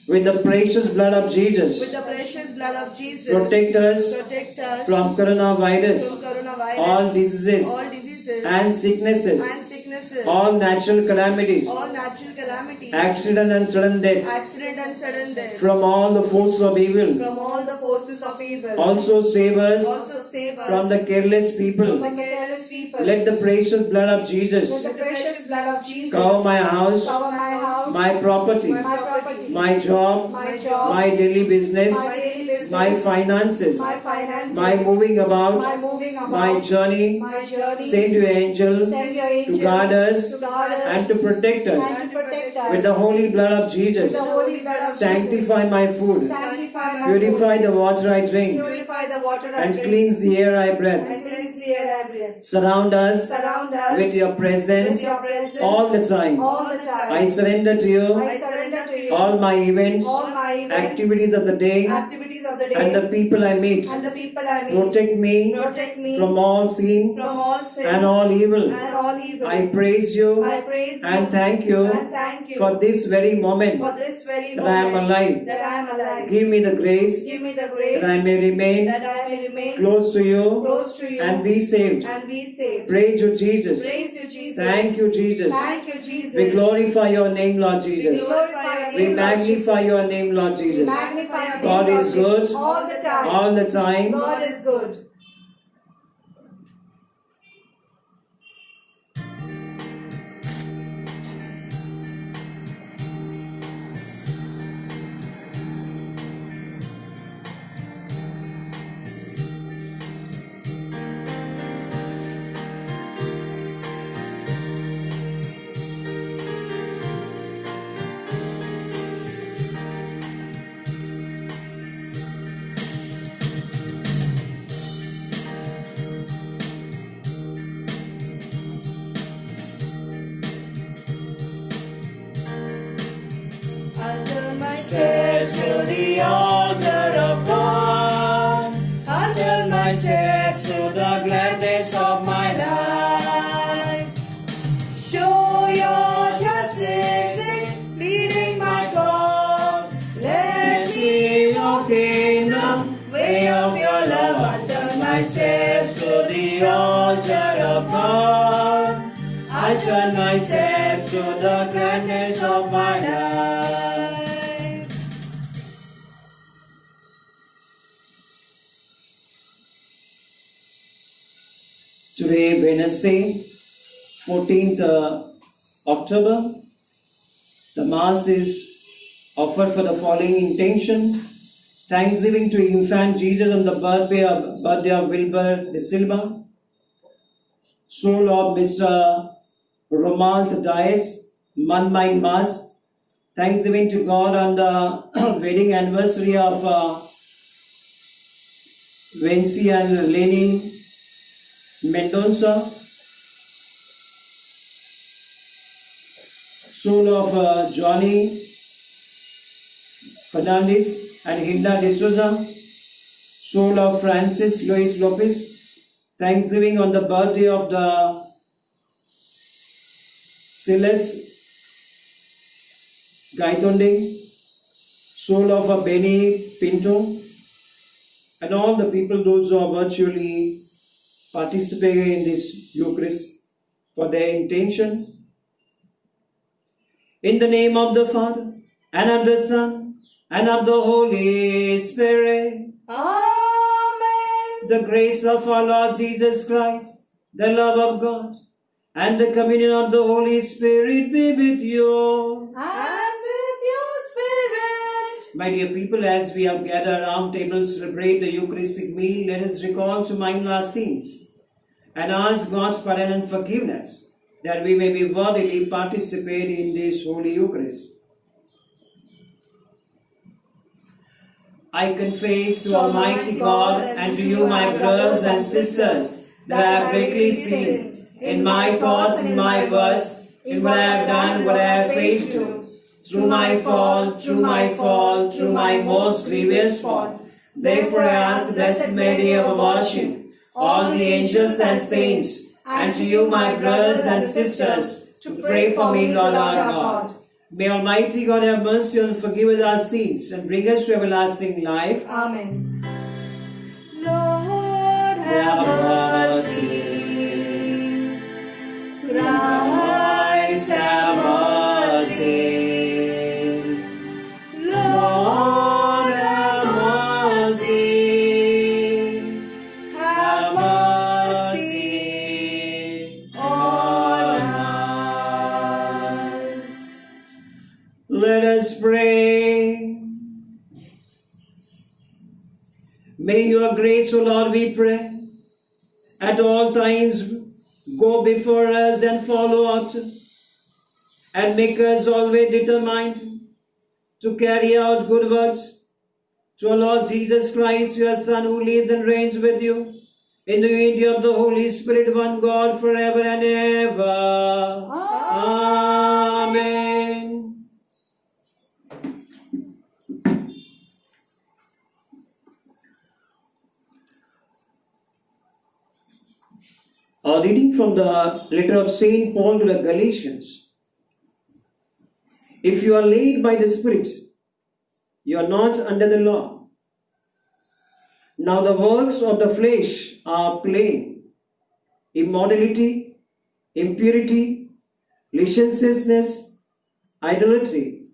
With the precious blood of With Jesus, the precious blood of Jesus, protect us protect us from coronavirus, from coronavirus, all diseases all diseases and sicknesses, and sicknesses, all natural calamities, all natural calamities, accident and sudden deaths, accident and sudden death, from all the forces of evil. from all the forces of evil. Also save us Also save us from the careless people. from the careless people. Let the precious blood of Jesus Let the precious blood of Jesus cover my house, cover my house, my property, my property, my job, my job, my daily business, my daily business, my finances, my finances, my moving my about, moving about, my journey. my journey. Send your angel Send your angel to guard us to guard us and to protect us and to protect us with the holy blood of with Jesus. the holy blood of Jesus. Sanctify my food, Sanctify my purify food, the water I drink, purify the water I and drink, cleanse the air I breathe. and cleanse the air I breathe. Surround us Surround us with your with presence your presence all the time. all the time. I surrender to you I surrender to you all my events, all my events, activities of the day, activities of the day, and the people I meet. and the people I meet. Protect me Protect me from all sin from all sin and all evil. and all evil. I praise you I praise you and thank you and thank you for this very moment for this very that I am moment alive. that I am alive. Give me the grace Give me the grace that I may remain that I may remain close to you close to you and be saved. and be saved. Praise you, Jesus. Praise you, Jesus. Thank you, Jesus. Thank you, Jesus. We glorify your name, Lord We Jesus. glorify your We name, Lord magnify Jesus. your name, Lord We Jesus. magnify your name, God Lord is Jesus. good all the time. all the time. God is good. I'll turn my steps to the altar of God. I'll turn my steps to the gladness of my life. Show your justice in pleading my cause. Let me walk in the way of your love. I'll turn my steps to the altar of God. I'll turn my steps to the gladness of my life. Today, Wednesday, 14th October, the Mass is offered for the following intention. Thanksgiving to Infant Jesus on the birthday of Wilbur de Silva. Soul of Mr. Romuald Dias, Manmine Mass. Thanksgiving to God on the wedding anniversary of Vinci and Lenny Mendonça. Soul of Johnny Fernandez and Hilda de Souza. Soul of Francis Luis Lopez. Thanksgiving on the birthday of the Silas Gaitonde. Soul of Benny Pinto. And all the people, those who are virtually participating in this Eucharist for their intention. In the name of the Father, and of the Son, and of the Holy Spirit. Amen. The grace of our Lord Jesus Christ, the love of God, and the communion of the Holy Spirit be with you. And with your spirit. My dear people, as we have gathered around tables to celebrate the Eucharistic meal, let us recall to mind our sins and ask God's pardon and forgiveness, that we may be worthily participate in this Holy Eucharist. I confess to Almighty God and to you, my brothers and sisters, that I have greatly sinned in my thoughts and my words, in what I have done, what I have failed to do. Through my fault, through my most grievous fault. Therefore I ask the Blessed Mary of Virgin, all the angels and saints, and to you, my brothers and sisters, to pray for me, Lord our God. May Almighty God have mercy and forgive us our sins and bring us to everlasting life. Amen. Lord have mercy. Christ have mercy. Lord have mercy. Have mercy on us. Let us pray. May your grace, O Lord, we pray, at all times go before us and follow out, and make us always determined to carry out good works through our Lord Jesus Christ, your Son, who lives and reigns with you in the unity of the Holy Spirit, one God, forever and ever. Amen. A reading from the letter of Saint Paul to the Galatians. If you are led by the Spirit, you are not under the law. Now the works of the flesh are plain: immorality, impurity, licentiousness, idolatry,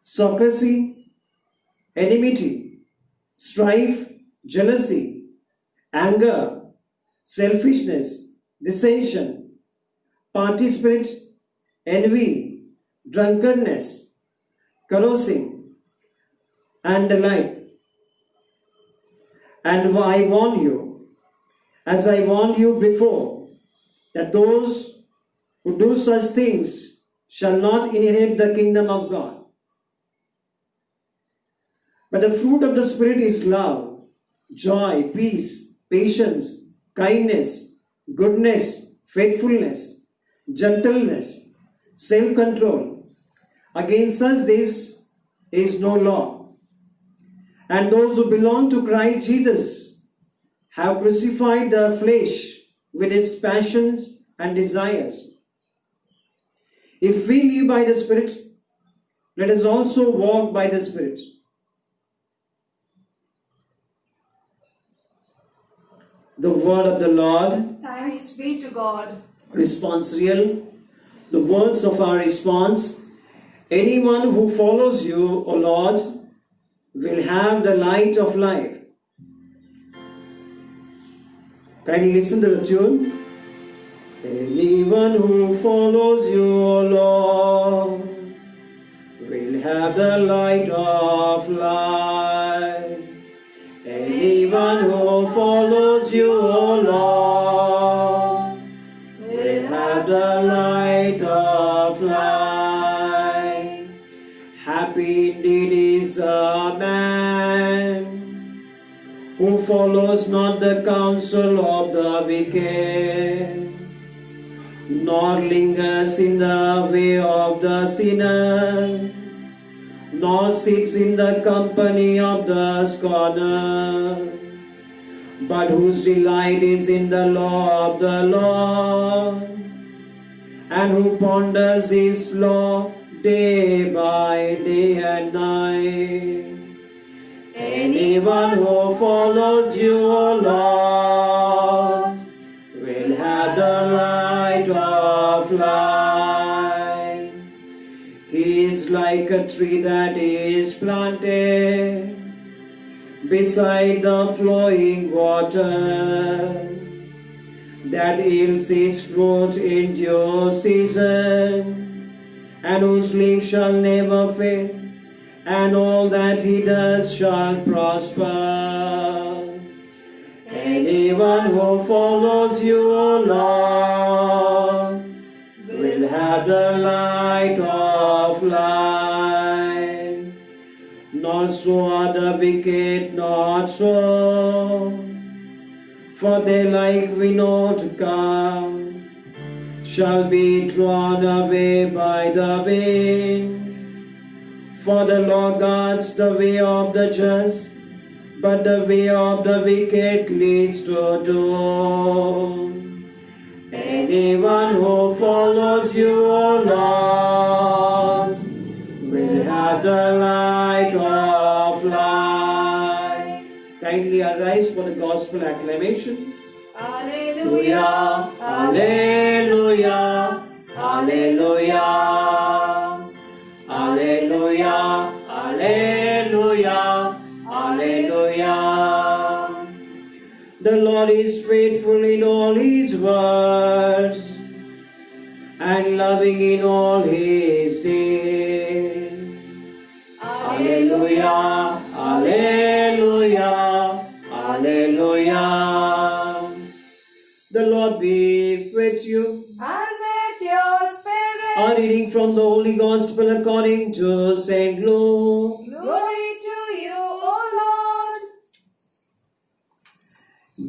sorcery, enmity, strife, jealousy, anger, selfishness, dissension, party spirit, envy, drunkenness, carousing, and the like. And I warn you, as I warned you before, that those who do such things shall not inherit the kingdom of God. But the fruit of the Spirit is love, joy, peace, patience, kindness, goodness, faithfulness, gentleness, self-control. Against such this is no law. And those who belong to Christ Jesus have crucified the flesh with its passions and desires. If we live by the Spirit, let us also walk by the Spirit. The word of the Lord. Thanks be to God. Responsorial. The words of our response: anyone who follows you, O Lord, will have the light of life. Kindly listen to the tune. Anyone who follows you, O Lord, will have the light of life. Anyone who follows you, O Lord, will have the light of life. Happy indeed is a man who follows not the counsel of the wicked, nor lingers in the way of the sinner, nor sits in the company of the scorner, but whose delight is in the law of the Lord, and who ponders his law day by day and night. Anyone who follows you, O Lord, will have the light of life. tree that is planted beside the flowing water, that yields its fruit in due season, and whose leaf shall never fade, and all that he does shall prosper. Anyone who follows you, O Lord, will have the light of life. Not so are the wicked, not so, for they like we know to come, shall be drawn away by the wind. For the Lord guards the way of the just, but the way of the wicked leads to doom. Anyone who follows you, O Lord, will have the light of life. Kindly arise for the gospel acclamation. Alleluia, Alleluia, Alleluia, Alleluia, Alleluia, Alleluia. The Lord is faithful in all His words and loving in all His deeds. Alleluia, Alleluia, Alleluia. The Lord be with you. And with your spirit. A reading from the Holy Gospel according to St. Luke. Glory to you, O Lord.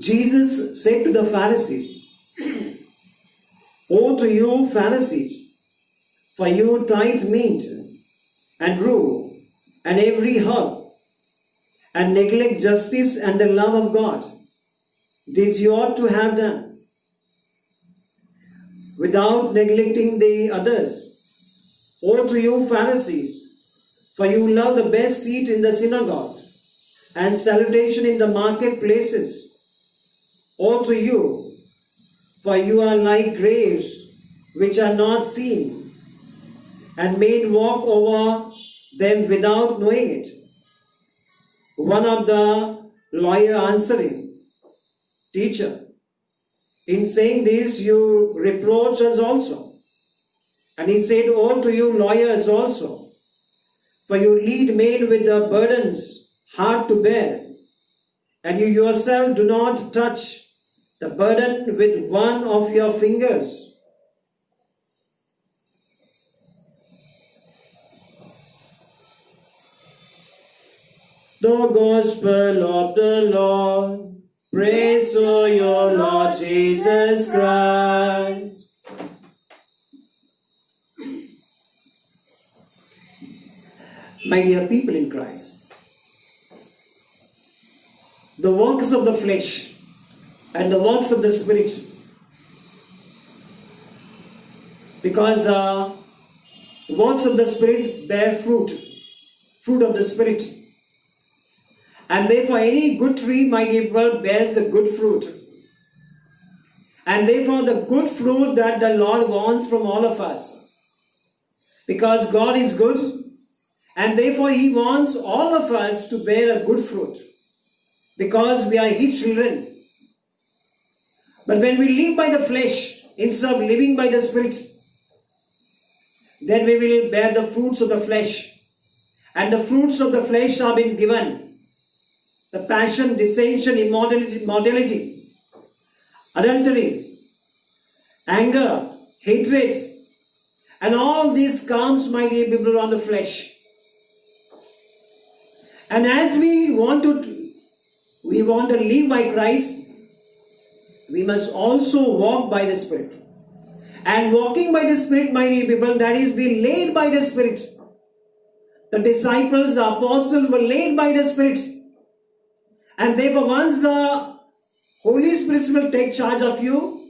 Jesus said to the Pharisees, Woe to you, Pharisees, for you tithe mint and rue and every herb, and neglect justice and the love of God. This you ought to have done, without neglecting the others. Woe to you, Pharisees, for you love the best seat in the synagogues and salutation in the marketplaces. Woe to you, for you are like graves which are not seen, and made walk over them without knowing it. One of the lawyer answering, Teacher, in saying this you reproach us also. And he said, Woe to you, lawyers also, for you lead men with the burdens hard to bear, and you yourself do not touch the burden with one of your fingers. The Gospel of the Lord. Praise to you, Lord Jesus Christ. My dear people in Christ, the works of the flesh and the works of the Spirit, because works of the Spirit bear fruit of the Spirit. And therefore any good tree, my dear people, bears a good fruit. And therefore the good fruit that the Lord wants from all of us. Because God is good, and therefore He wants all of us to bear a good fruit. Because we are His children. But when we live by the flesh, instead of living by the Spirit, then we will bear the fruits of the flesh. And the fruits of the flesh have been given. The passion, dissension, immorality, adultery, anger, hatred, and all this comes, my dear people, on the flesh. And as we want to live by Christ, we must also walk by the Spirit. And walking by the Spirit, my dear people, that is be led by the Spirit. The disciples, the apostles were led by the Spirit. And therefore, once the Holy Spirit will take charge of you,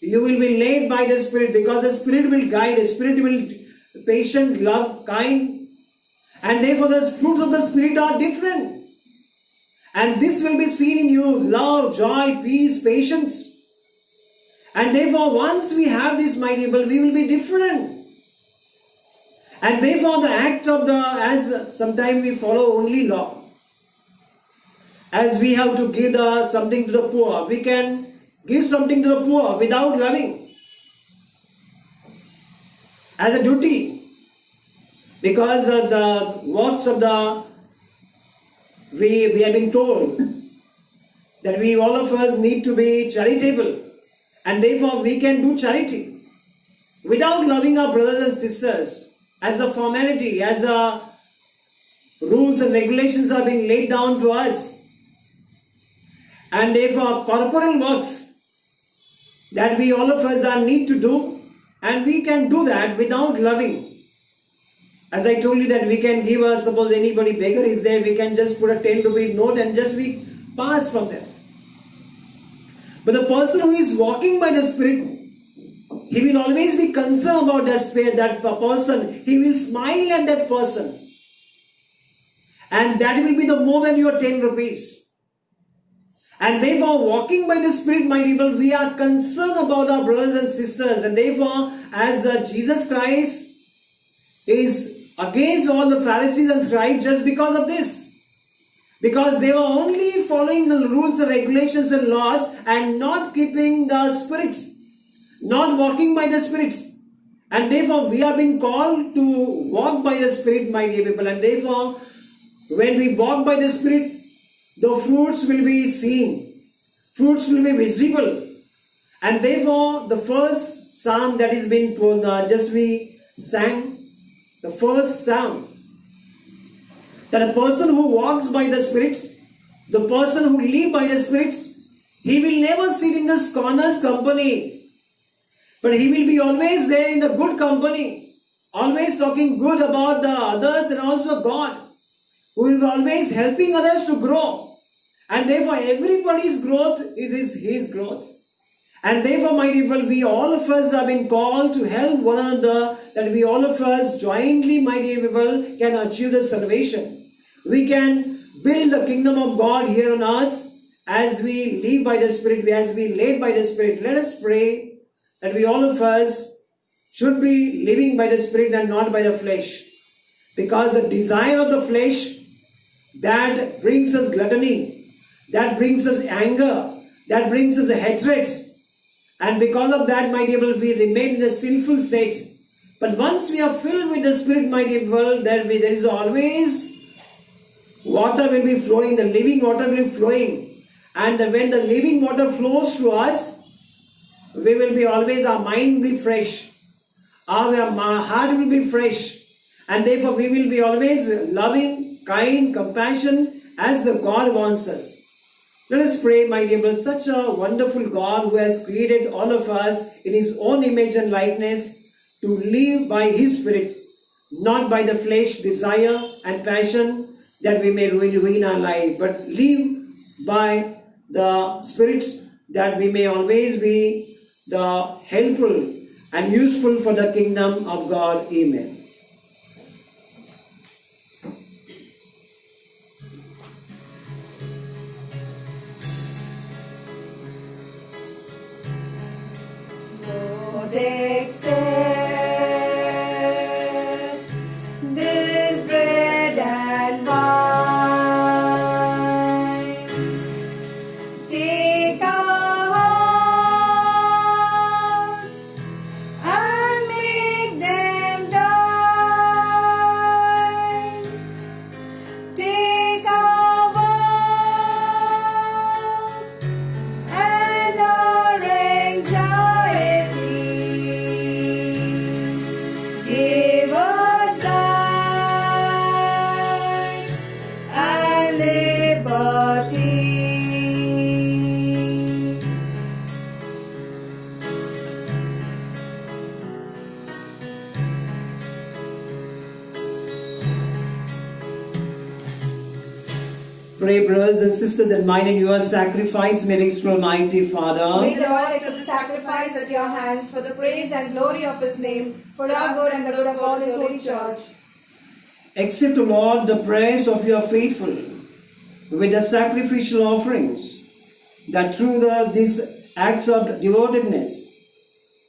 you will be led by the Spirit, because the Spirit will guide, the Spirit will be patient, love, kind. And therefore, the fruits of the Spirit are different. And this will be seen in you: love, joy, peace, patience. And therefore, once we have this, my people, we will be different. And therefore the act of as sometimes we follow only law. As we have to give something to the poor, we can give something to the poor without loving. As a duty. Because the works of we have been told that we all of us need to be charitable. And therefore we can do charity. Without loving our brothers and sisters. As a formality, as a rules and regulations are being laid down to us. And therefore corporal works that we all of us are need to do, and we can do that without loving. As I told you that we can give suppose anybody beggar is there, we can just put a 10 rupee note and just we pass from there. But the person who is walking by the Spirit, he will always be concerned about that spirit, that person. He will smile at that person. And that will be the more than your 10 rupees. And therefore, walking by the Spirit, my people, we are concerned about our brothers and sisters. And therefore, as Jesus Christ is against all the Pharisees and scribes just because of this. Because they were only following the rules and regulations and laws and not keeping the Spirit. Not walking by the Spirit. And therefore we are being called to walk by the Spirit, my dear people. And therefore when we walk by the Spirit, the fruits will be seen. Fruits will be visible. And therefore the first psalm that is being told, just we sang, the first psalm, that a person who walks by the Spirit, the person who lives by the Spirit, he will never sit in the scorner's company. But he will be always there in the good company, always talking good about the others and also God, who will be always helping others to grow. And therefore everybody's growth is his growth. And therefore, my people, we all of us have been called to help one another, that we all of us jointly, my dear people, can achieve the salvation. We can build the kingdom of God here on earth as we live by the Spirit, as we led by the Spirit. Let us pray that we all of us should be living by the Spirit and not by the flesh. Because the desire of the flesh, that brings us gluttony, that brings us anger, that brings us a hatred. And because of that, my dear people, we remain in a sinful state. But once we are filled with the Spirit, my dear people, there is always water will be flowing, the living water will be flowing. And when the living water flows to us, we will be always, our mind will be fresh, our heart will be fresh, and therefore we will be always loving, kind, compassion as the God wants us. Let us pray, my dear brothers, such a wonderful God who has created all of us in His own image and likeness to live by His Spirit, not by the flesh, desire and passion that we may ruin our life, but live by the Spirit, that we may always be the helpful and useful for the kingdom of God. Amen. Lord, accept this bread and wine. Take our hearts and make them thine. Take our work and our anxiety. Give us life and liberty. Pray, brothers and sisters, that mine and your sacrifice may be through Almighty Father. May the Lord accept the sacrifice at your hands for the praise and glory of His name, for our good and the good of all His holy church. Accept, O Lord, the prayers of your faithful with the sacrificial offerings, that through these acts of devotedness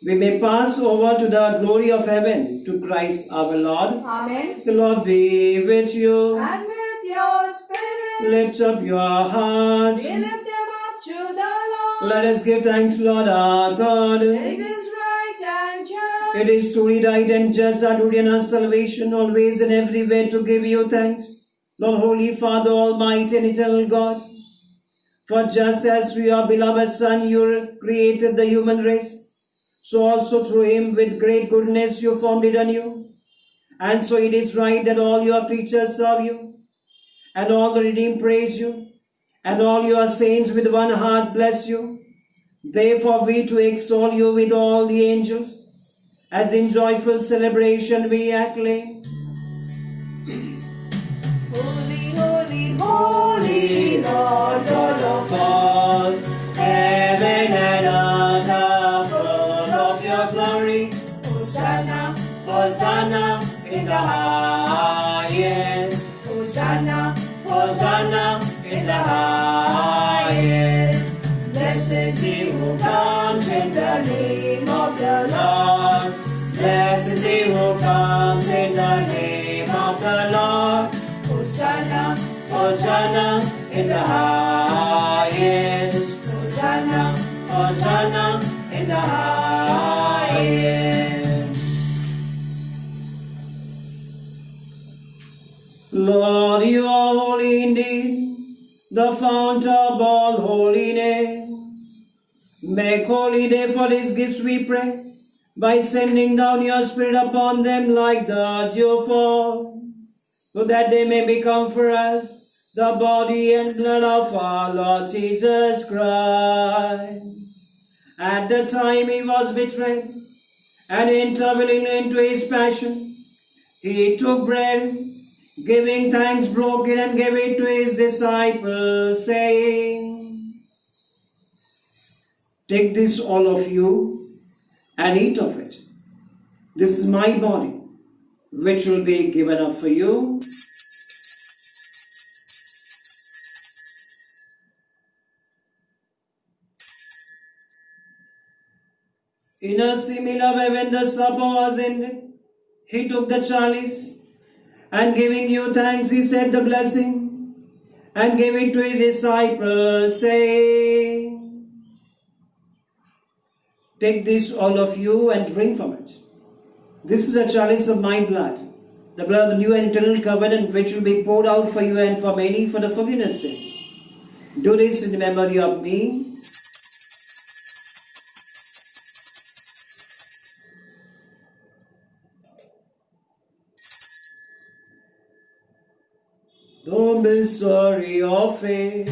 we may pass over to the glory of heaven, to Christ our Lord. Amen. The Lord be with you. And with your spirit, Lift up your hearts. we lift them up to the Lord. Let us give thanks, Lord our God. It is right and just. It is truly right and just, our duty and our salvation, always and everywhere to give you thanks, Lord, Holy Father, Almighty and Eternal God. For just as through your beloved Son you created the human race, so also through him with great goodness you formed it anew. And so it is right that all your creatures serve you, and all the redeemed praise you, and all your saints with one heart bless you. Therefore we to extol you with all the angels, as in joyful celebration we acclaim. Holy, holy, holy Lord God of hosts, heaven and earth are full of your glory. Hosanna, Hosanna in the highest. Hosanna, Hosanna in the highest. Blessed is he who comes in the name of the Lord. Blessed is he who comes in the name of the Lord. Hosanna, Hosanna in the highest. Hosanna, Hosanna in the highest. Lord, you are holy indeed, the fount of all holiness. Make holy therefore these gifts, we pray, by sending down your Spirit upon them like the dewfall, so that they may become for us the body and blood of our Lord Jesus Christ. At the time he was betrayed, and entering into his passion, he took bread, giving thanks, broke it, and gave it to his disciples, saying, "Take this, all of you, and eat of it. This is my body, which will be given up for you." In a similar way, when the supper was ended, he took the chalice, and giving you thanks, he said the blessing, and gave it to his disciples, saying, "Take this, all of you, and drink from it. This is a chalice of my blood, the blood of the new and eternal covenant, which will be poured out for you and for many for the forgiveness of sins. Do this in memory of me." The mystery of faith.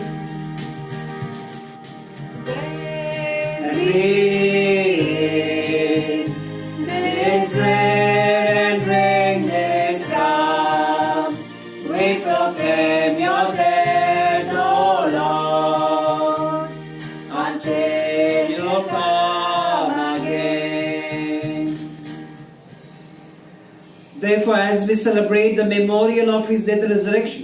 When we eat this bread and drink this cup, we proclaim your death, O Lord, until you come again. Therefore, as we celebrate the memorial of his death and resurrection,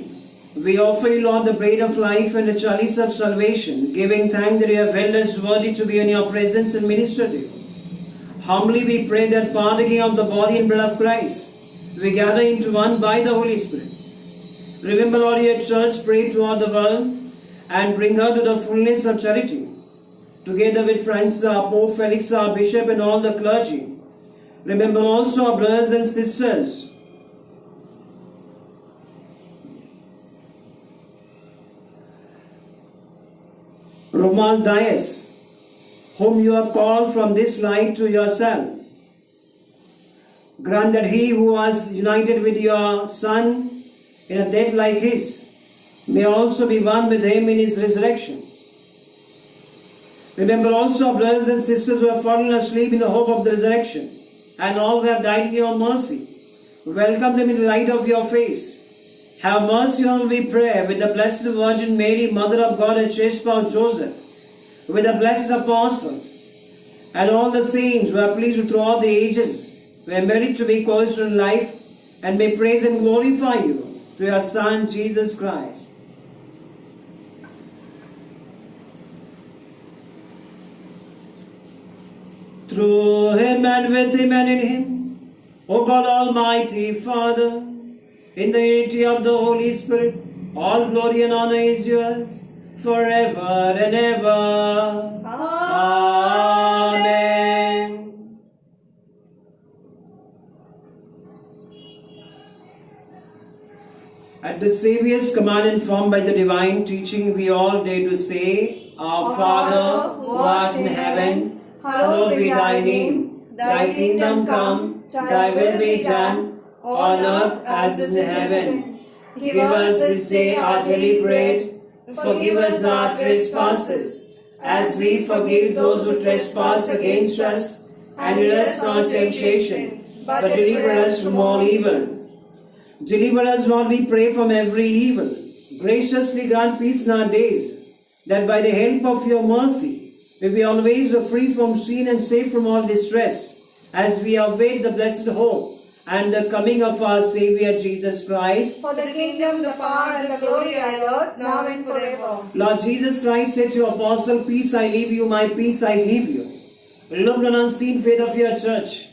we offer you, Lord, the bread of life and the chalice of salvation, giving thanks that you have held us worthy to be in your presence and minister to you. Humbly we pray that, partaking of the body and blood of Christ, we gather into one by the Holy Spirit. Remember, Lord, your church spread throughout the world, and bring her to the fullness of charity, together with Francis, our Pope, Felix, our Bishop, and all the clergy. Remember also our brothers and sisters Romuald Dias, whom you have called from this light to yourself. Grant that he who was united with your Son in a death like his may also be one with him in his resurrection. Remember also our brothers and sisters who have fallen asleep in the hope of the resurrection, and all who have died in your mercy. Welcome them in the light of your face. Have mercy on, we pray, with the Blessed Virgin Mary, Mother of God, and chaste spouse Joseph, with the blessed apostles, and all the saints who have pleased you throughout the ages, who are merit to be co-heirs in life, and may praise and glorify you through your Son, Jesus Christ. through him and with him and in him, O God Almighty Father, in the unity of the Holy Spirit, all glory and honor is yours forever and ever. Amen. At the Saviour's command, informed by the divine teaching, we all dare to say, Our Father, who art in heaven, hallowed be thy name. Thy kingdom come, thy will be done, on earth as in heaven. Give us this day our daily bread. Forgive us our trespasses, as we forgive those who trespass against us. And lead us not into temptation, but deliver us from all evil. Deliver us, Lord, we pray, from every evil. Graciously grant peace in our days, that by the help of your mercy, we be always free from sin and safe from all distress, as we await the blessed hope and the coming of our Saviour Jesus Christ. For the kingdom, the power, and the glory are yours, now and forever. Lord Jesus Christ said to your apostle, Peace I leave you, my peace I give you. Look on unseen faith of your church,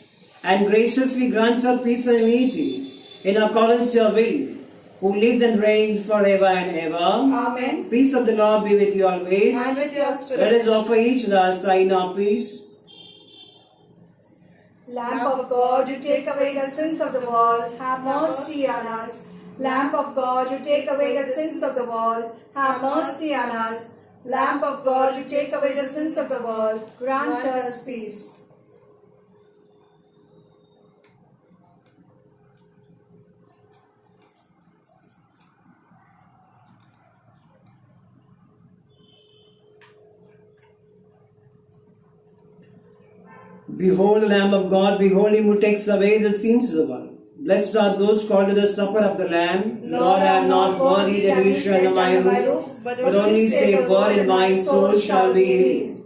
and graciously grant her peace and unity, in accordance to your will, who lives and reigns forever and ever. Amen. Peace of the Lord be with you always. And with your Let spirit. us offer each other a sign of peace. Lamp of God, you take away the sins of the world, have mercy on us. Lamp of God, you take away the sins of the world, have mercy on us. Lamp of God, you take away the sins of the world, grant us peace. Behold the Lamb of God, behold him who takes away the sins of the world. Blessed are those called to the supper of the Lamb. Lord, I am not worthy that you should enter my roof, but only say a word and my soul shall be healed.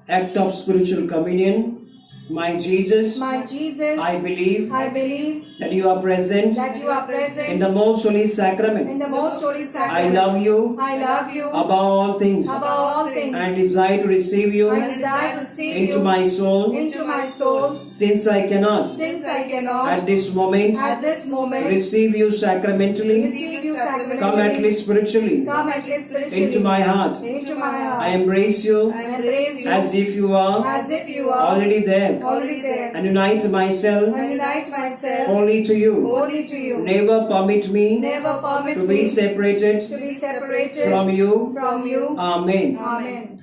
Act of spiritual communion. My Jesus, My Jesus, I believe I believe that you are present that you are present in the most holy in sacrament. the most holy I sacrament. love you I love you above all things above all things. and desire to receive you I desire to receive into you my soul, into my soul, since I cannot since I cannot at this moment at this moment receive you sacramentally. receive you Come at sacramentally. least spiritually Come at least spiritually into my heart. into my heart. I embrace you I embrace you as if you are as if you are already there, already there, and unite myself and unite myself wholly to you. wholly to you. Never permit me Never permit to be me separated to be separated from you. from you. Amen. Amen.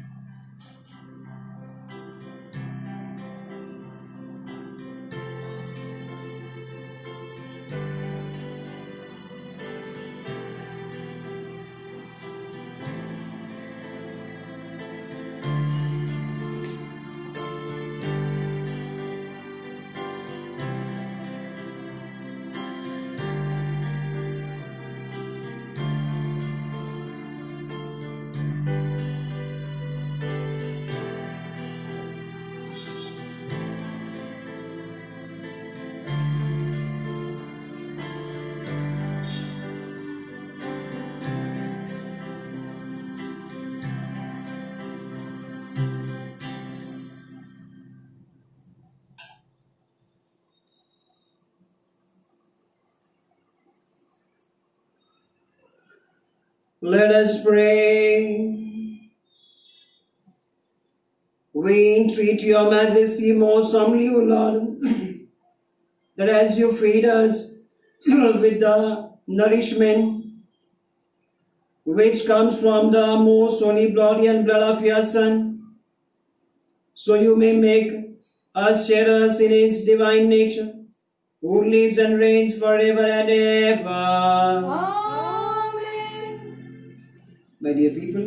Let us pray. We entreat your majesty most humbly, O Lord, that as you feed us with the nourishment which comes from the most holy body and blood of your Son, so you may make us sharers in his divine nature, who lives and reigns forever and ever. Amen. My dear people,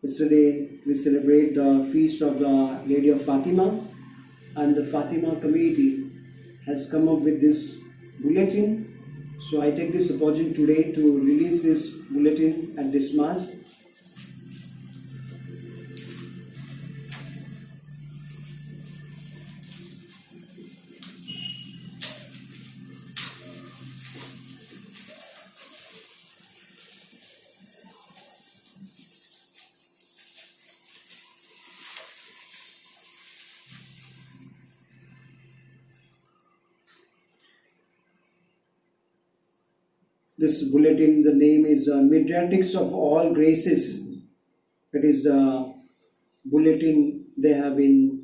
yesterday we celebrate the feast of the Lady of Fatima, and the Fatima community has come up with this bulletin. So I take this opportunity today to release this bulletin at this Mass. This bulletin, the name is Mediatrix of All Graces. It is the bulletin they have been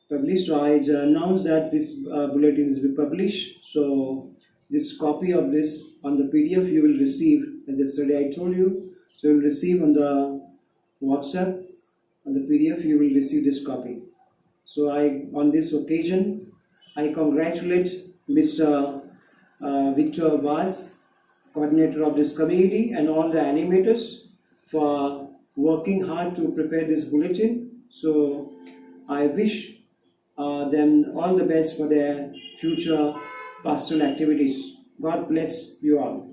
published. So I announced that this bulletin is be published. So this copy of this on the PDF you will receive, as yesterday I told you. So you will receive on the WhatsApp, on the PDF you will receive this copy. So on this occasion, I congratulate Mr. Victor Vaz, coordinator of this community, and all the animators for working hard to prepare this bulletin. So I wish them all the best for their future pastoral activities. God bless you all.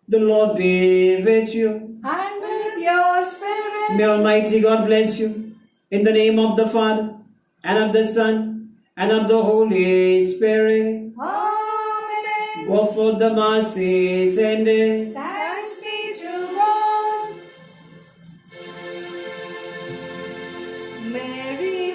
The Lord be with you. And with your spirit. May Almighty God bless you. In the name of the Father, and of the Son, and of the Holy Spirit. Amen. Go forth the masses ended. Thanks be to God. Mary